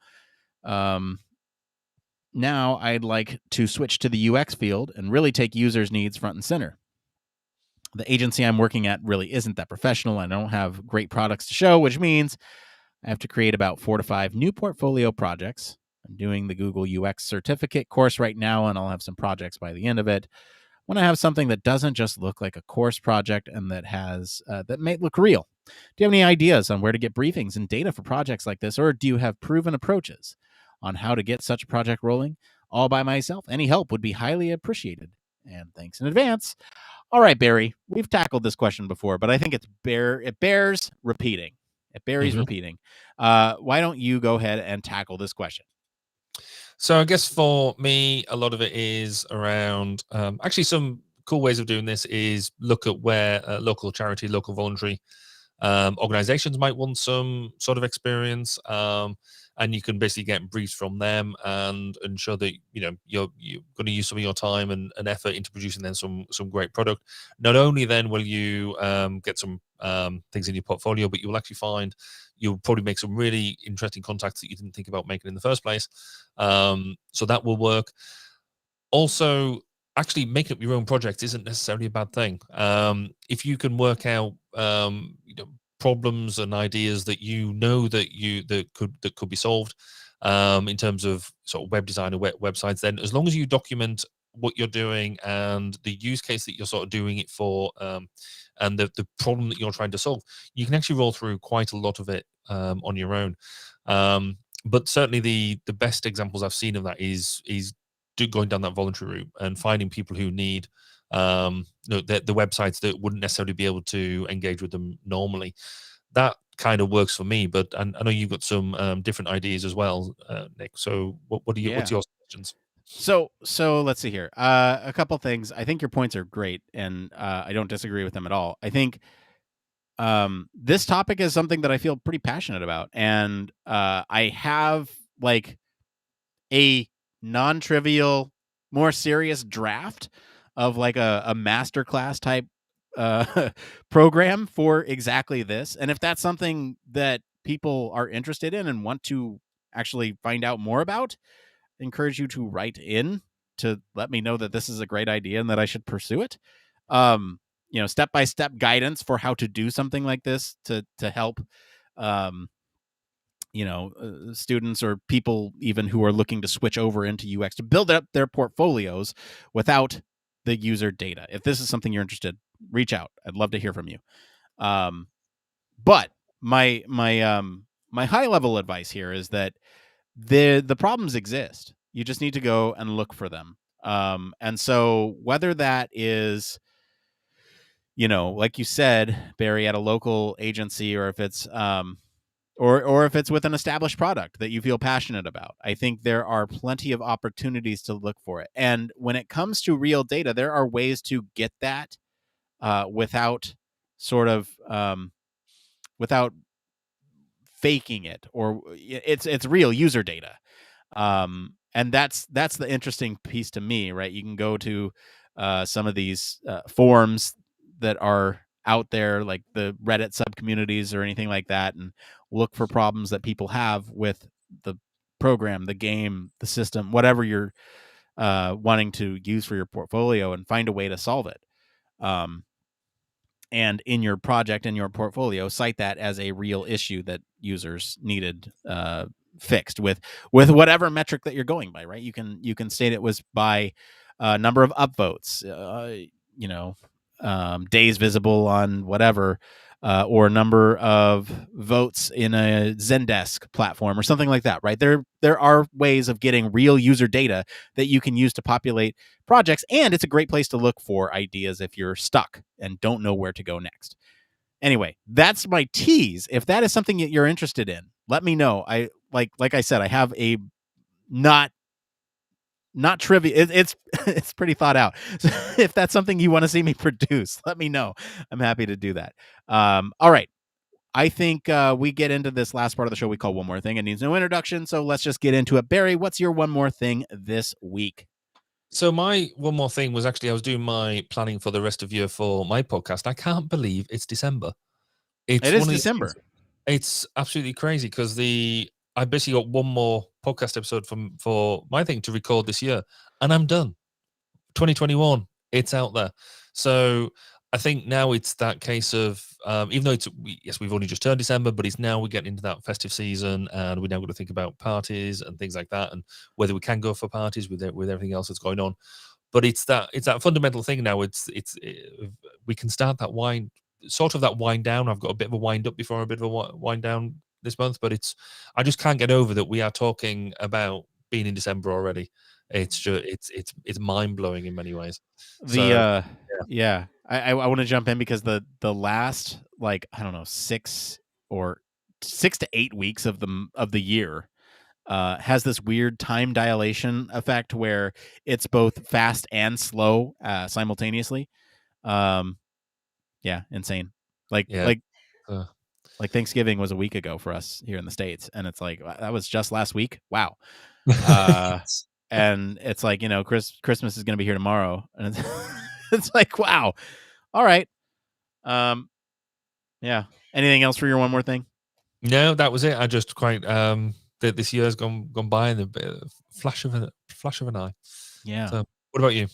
Now I'd like to switch to the UX field and really take users' needs front and center. The agency I'm working at really isn't that professional. I don't have great products to show, which means I have to create about 4 to 5 new portfolio projects. I'm doing the Google UX certificate course right now, and I'll have some projects by the end of it. When I have something that doesn't just look like a course project and that has that may look real. Do you have any ideas on where to get briefings and data for projects like this, or do you have proven approaches on how to get such a project rolling all by myself? Any help would be highly appreciated. And thanks in advance. All right, Barry, we've tackled this question before, but I think it bears repeating. It bears repeating. Why don't you go ahead and tackle this question?
So I guess for me, a lot of it is around actually some cool ways of doing this is look at where local charity, local voluntary organizations might want some sort of experience. And you can basically get briefs from them and ensure that you're going to use some of your time and effort into producing then some great product. Not only then will you get some things in your portfolio, but you will actually find you'll probably make some really interesting contacts that you didn't think about making in the first place. So that will work. Also, actually making up your own projects isn't necessarily a bad thing. If you can work out problems and ideas that that could be solved in terms of sort of web design or websites, then as long as you document what you're doing and the use case that you're sort of doing it for, and the problem that you're trying to solve, you can actually roll through quite a lot of it on your own. But certainly the best examples I've seen of that is going down that voluntary route and finding people who need the websites that wouldn't necessarily be able to engage with them normally. That kind of works for me, but I know you've got some different ideas as well, Nick. So what's your suggestions?
So let's see here. A couple things. I think your points are great, and I don't disagree with them at all. I think this topic is something that I feel pretty passionate about, and I have like a non-trivial, more serious draft of like a masterclass type program for exactly this. And if that's something that people are interested in and want to actually find out more about, I encourage you to write in to let me know that this is a great idea and that I should pursue it. Step-by-step guidance for how to do something like this to help students or people even who are looking to switch over into UX to build up their portfolios without the user data. If this is something you're interested, reach out. I'd love to hear from you. But my high level advice here is that the problems exist. You just need to go and look for them. And so whether that is, like you said, Barry, at a local agency, or if it's or if it's with an established product that you feel passionate about, I think there are plenty of opportunities to look for it. And when it comes to real data, there are ways to get that without sort of without faking it, or it's real user data. And that's the interesting piece to me, right? You can go to some of these forums that are out there, like the Reddit subcommunities or anything like that, and look for problems that people have with the program, the game, the system, whatever you're wanting to use for your portfolio, and find a way to solve it. And in your project, in your portfolio, cite that as a real issue that users needed fixed with whatever metric that you're going by, right? You can state it was by number of upvotes, days visible on whatever, or number of votes in a Zendesk platform or something like that, right? There are ways of getting real user data that you can use to populate projects, and it's a great place to look for ideas if you're stuck and don't know where to go next. Anyway, that's my tease. If that is something that you're interested in, let me know. I like I said, I have a not trivia. It's pretty thought out. So if that's something you want to see me produce, let me know. I'm happy to do that. All right. I think we get into this last part of the show we call One More Thing. It needs no introduction, so let's just get into it. Barry, what's your one more thing this week?
So my one more thing was actually I was doing my planning for the rest of year for my podcast. I can't believe it's December.
It is December.
It's absolutely crazy because I basically got one more podcast episode for my thing to record this year, and I'm done. 2021, it's out there. So I think now it's that case of even though we've only just turned December, but we're getting into that festive season, and we're now going to think about parties and things like that, and whether we can go for parties with everything else that's going on. But it's that fundamental thing now. We can start that wind down. I've got a bit of a wind up before a bit of a wind down this month, but I just can't get over that we are talking about being in December already. It's just it's mind blowing in many ways.
I want to jump in because the last, like, I don't know, 6 to 8 weeks of the year has this weird time dilation effect where it's both fast and slow simultaneously. Insane. Like Thanksgiving was a week ago for us here in the States, and it's like that was just last week. Wow. And it's like, Christmas is going to be here tomorrow, and it's like, wow. All right. Yeah. Anything else for your one more thing?
No, that was it. I just quite this year's gone by in a flash of an eye.
Yeah.
So, what about you?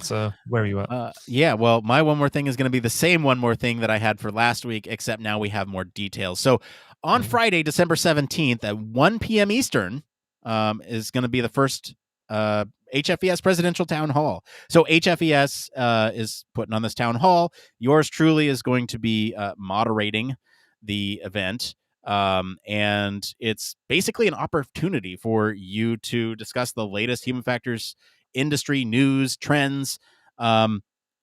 So, where are you at?
Well, my one more thing is going to be the same one more thing that I had for last week, except now we have more details. So, on Friday, December 17th at 1 p.m. Eastern, is going to be the first HFES presidential town hall. So HFES is putting on this town hall. Yours truly is going to be moderating the event. And it's basically an opportunity for you to discuss the latest human factors industry news, trends,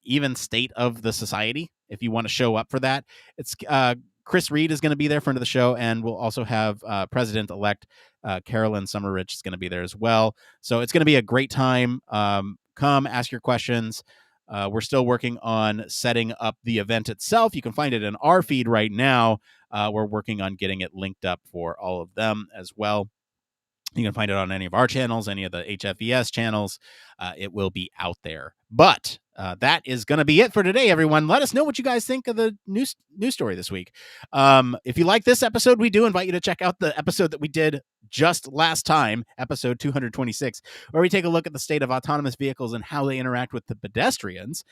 even state of the society. If you want to show up for that, it's Chris Reed is going to be there for the show, and we'll also have President-elect Carolyn Summerich is going to be there as well. So it's going to be a great time. Come ask your questions. We're still working on setting up the event itself. You can find it in our feed right now. We're working on getting it linked up for all of them as well. You can find it on any of our channels, any of the HFES channels. It will be out there. But that is going to be it for today, everyone. Let us know what you guys think of the news story this week. If you like this episode, we do invite you to check out the episode that we did just last time, episode 226, where we take a look at the state of autonomous vehicles and how they interact with the pedestrians.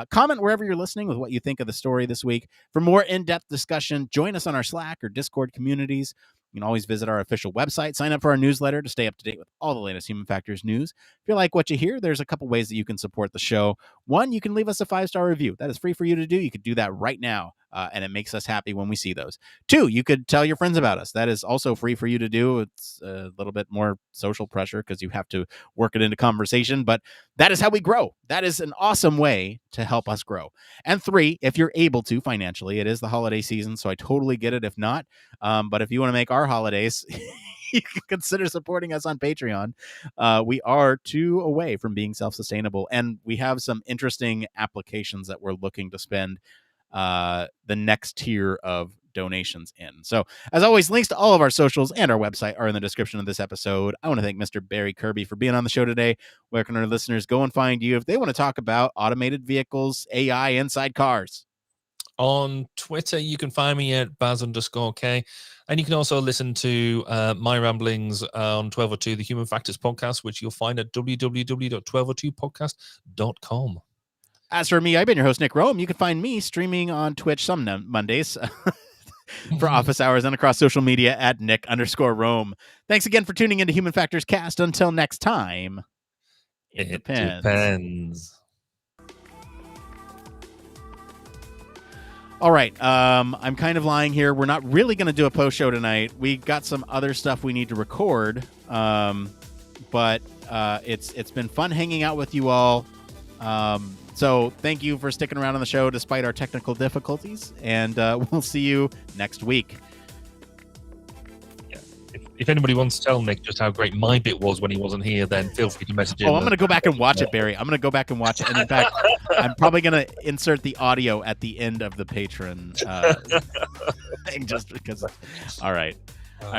Comment wherever you're listening with what you think of the story this week. For more in-depth discussion, join us on our Slack or Discord communities. You can always visit our official website, sign up for our newsletter to stay up to date with all the latest human factors news. If you like what you hear, there's a couple ways that you can support the show. One, you can leave us a 5-star review. That is free for you to do. You could do that right now and it makes us happy when we see those. 2, you could tell your friends about us. That is also free for you to do. It's a little bit more social pressure because you have to work it into conversation, but that is how we grow. That is an awesome way to help us grow. And 3, if you're able to financially, it is the holiday season, so I totally get it if not. But if you want to make our holidays, you can consider supporting us on Patreon. We are 2 away from being self-sustainable, and we have some interesting applications that we're looking to spend the next tier of donations in. So, as always, links to all of our socials and our website are in the description of this episode. I want to thank Mr. Barry Kirby for being on the show today. Where can our listeners go and find you if they want to talk about automated vehicles, AI inside cars?
On Twitter, you can find me at Baz_K. And you can also listen to my ramblings on 1202, the Human Factors podcast, which you'll find at www.1202podcast.com.
As for me, I've been your host, Nick Roome. You can find me streaming on Twitch some Mondays for office hours and across social media at Nick_Roome. Thanks again for tuning into Human Factors Cast. Until next time, it depends. All right, I'm kind of lying here. We're not really going to do a post show tonight. We got some other stuff we need to record, but it's been fun hanging out with you all. So thank you for sticking around on the show despite our technical difficulties, and we'll see you next week.
If anybody wants to tell Nick just how great my bit was when he wasn't here, then feel free to message him.
Oh, I'm going to go back and watch it, Barry. I'm going to go back and watch it. And in fact, I'm probably going to insert the audio at the end of the patron thing just because. All right. All right.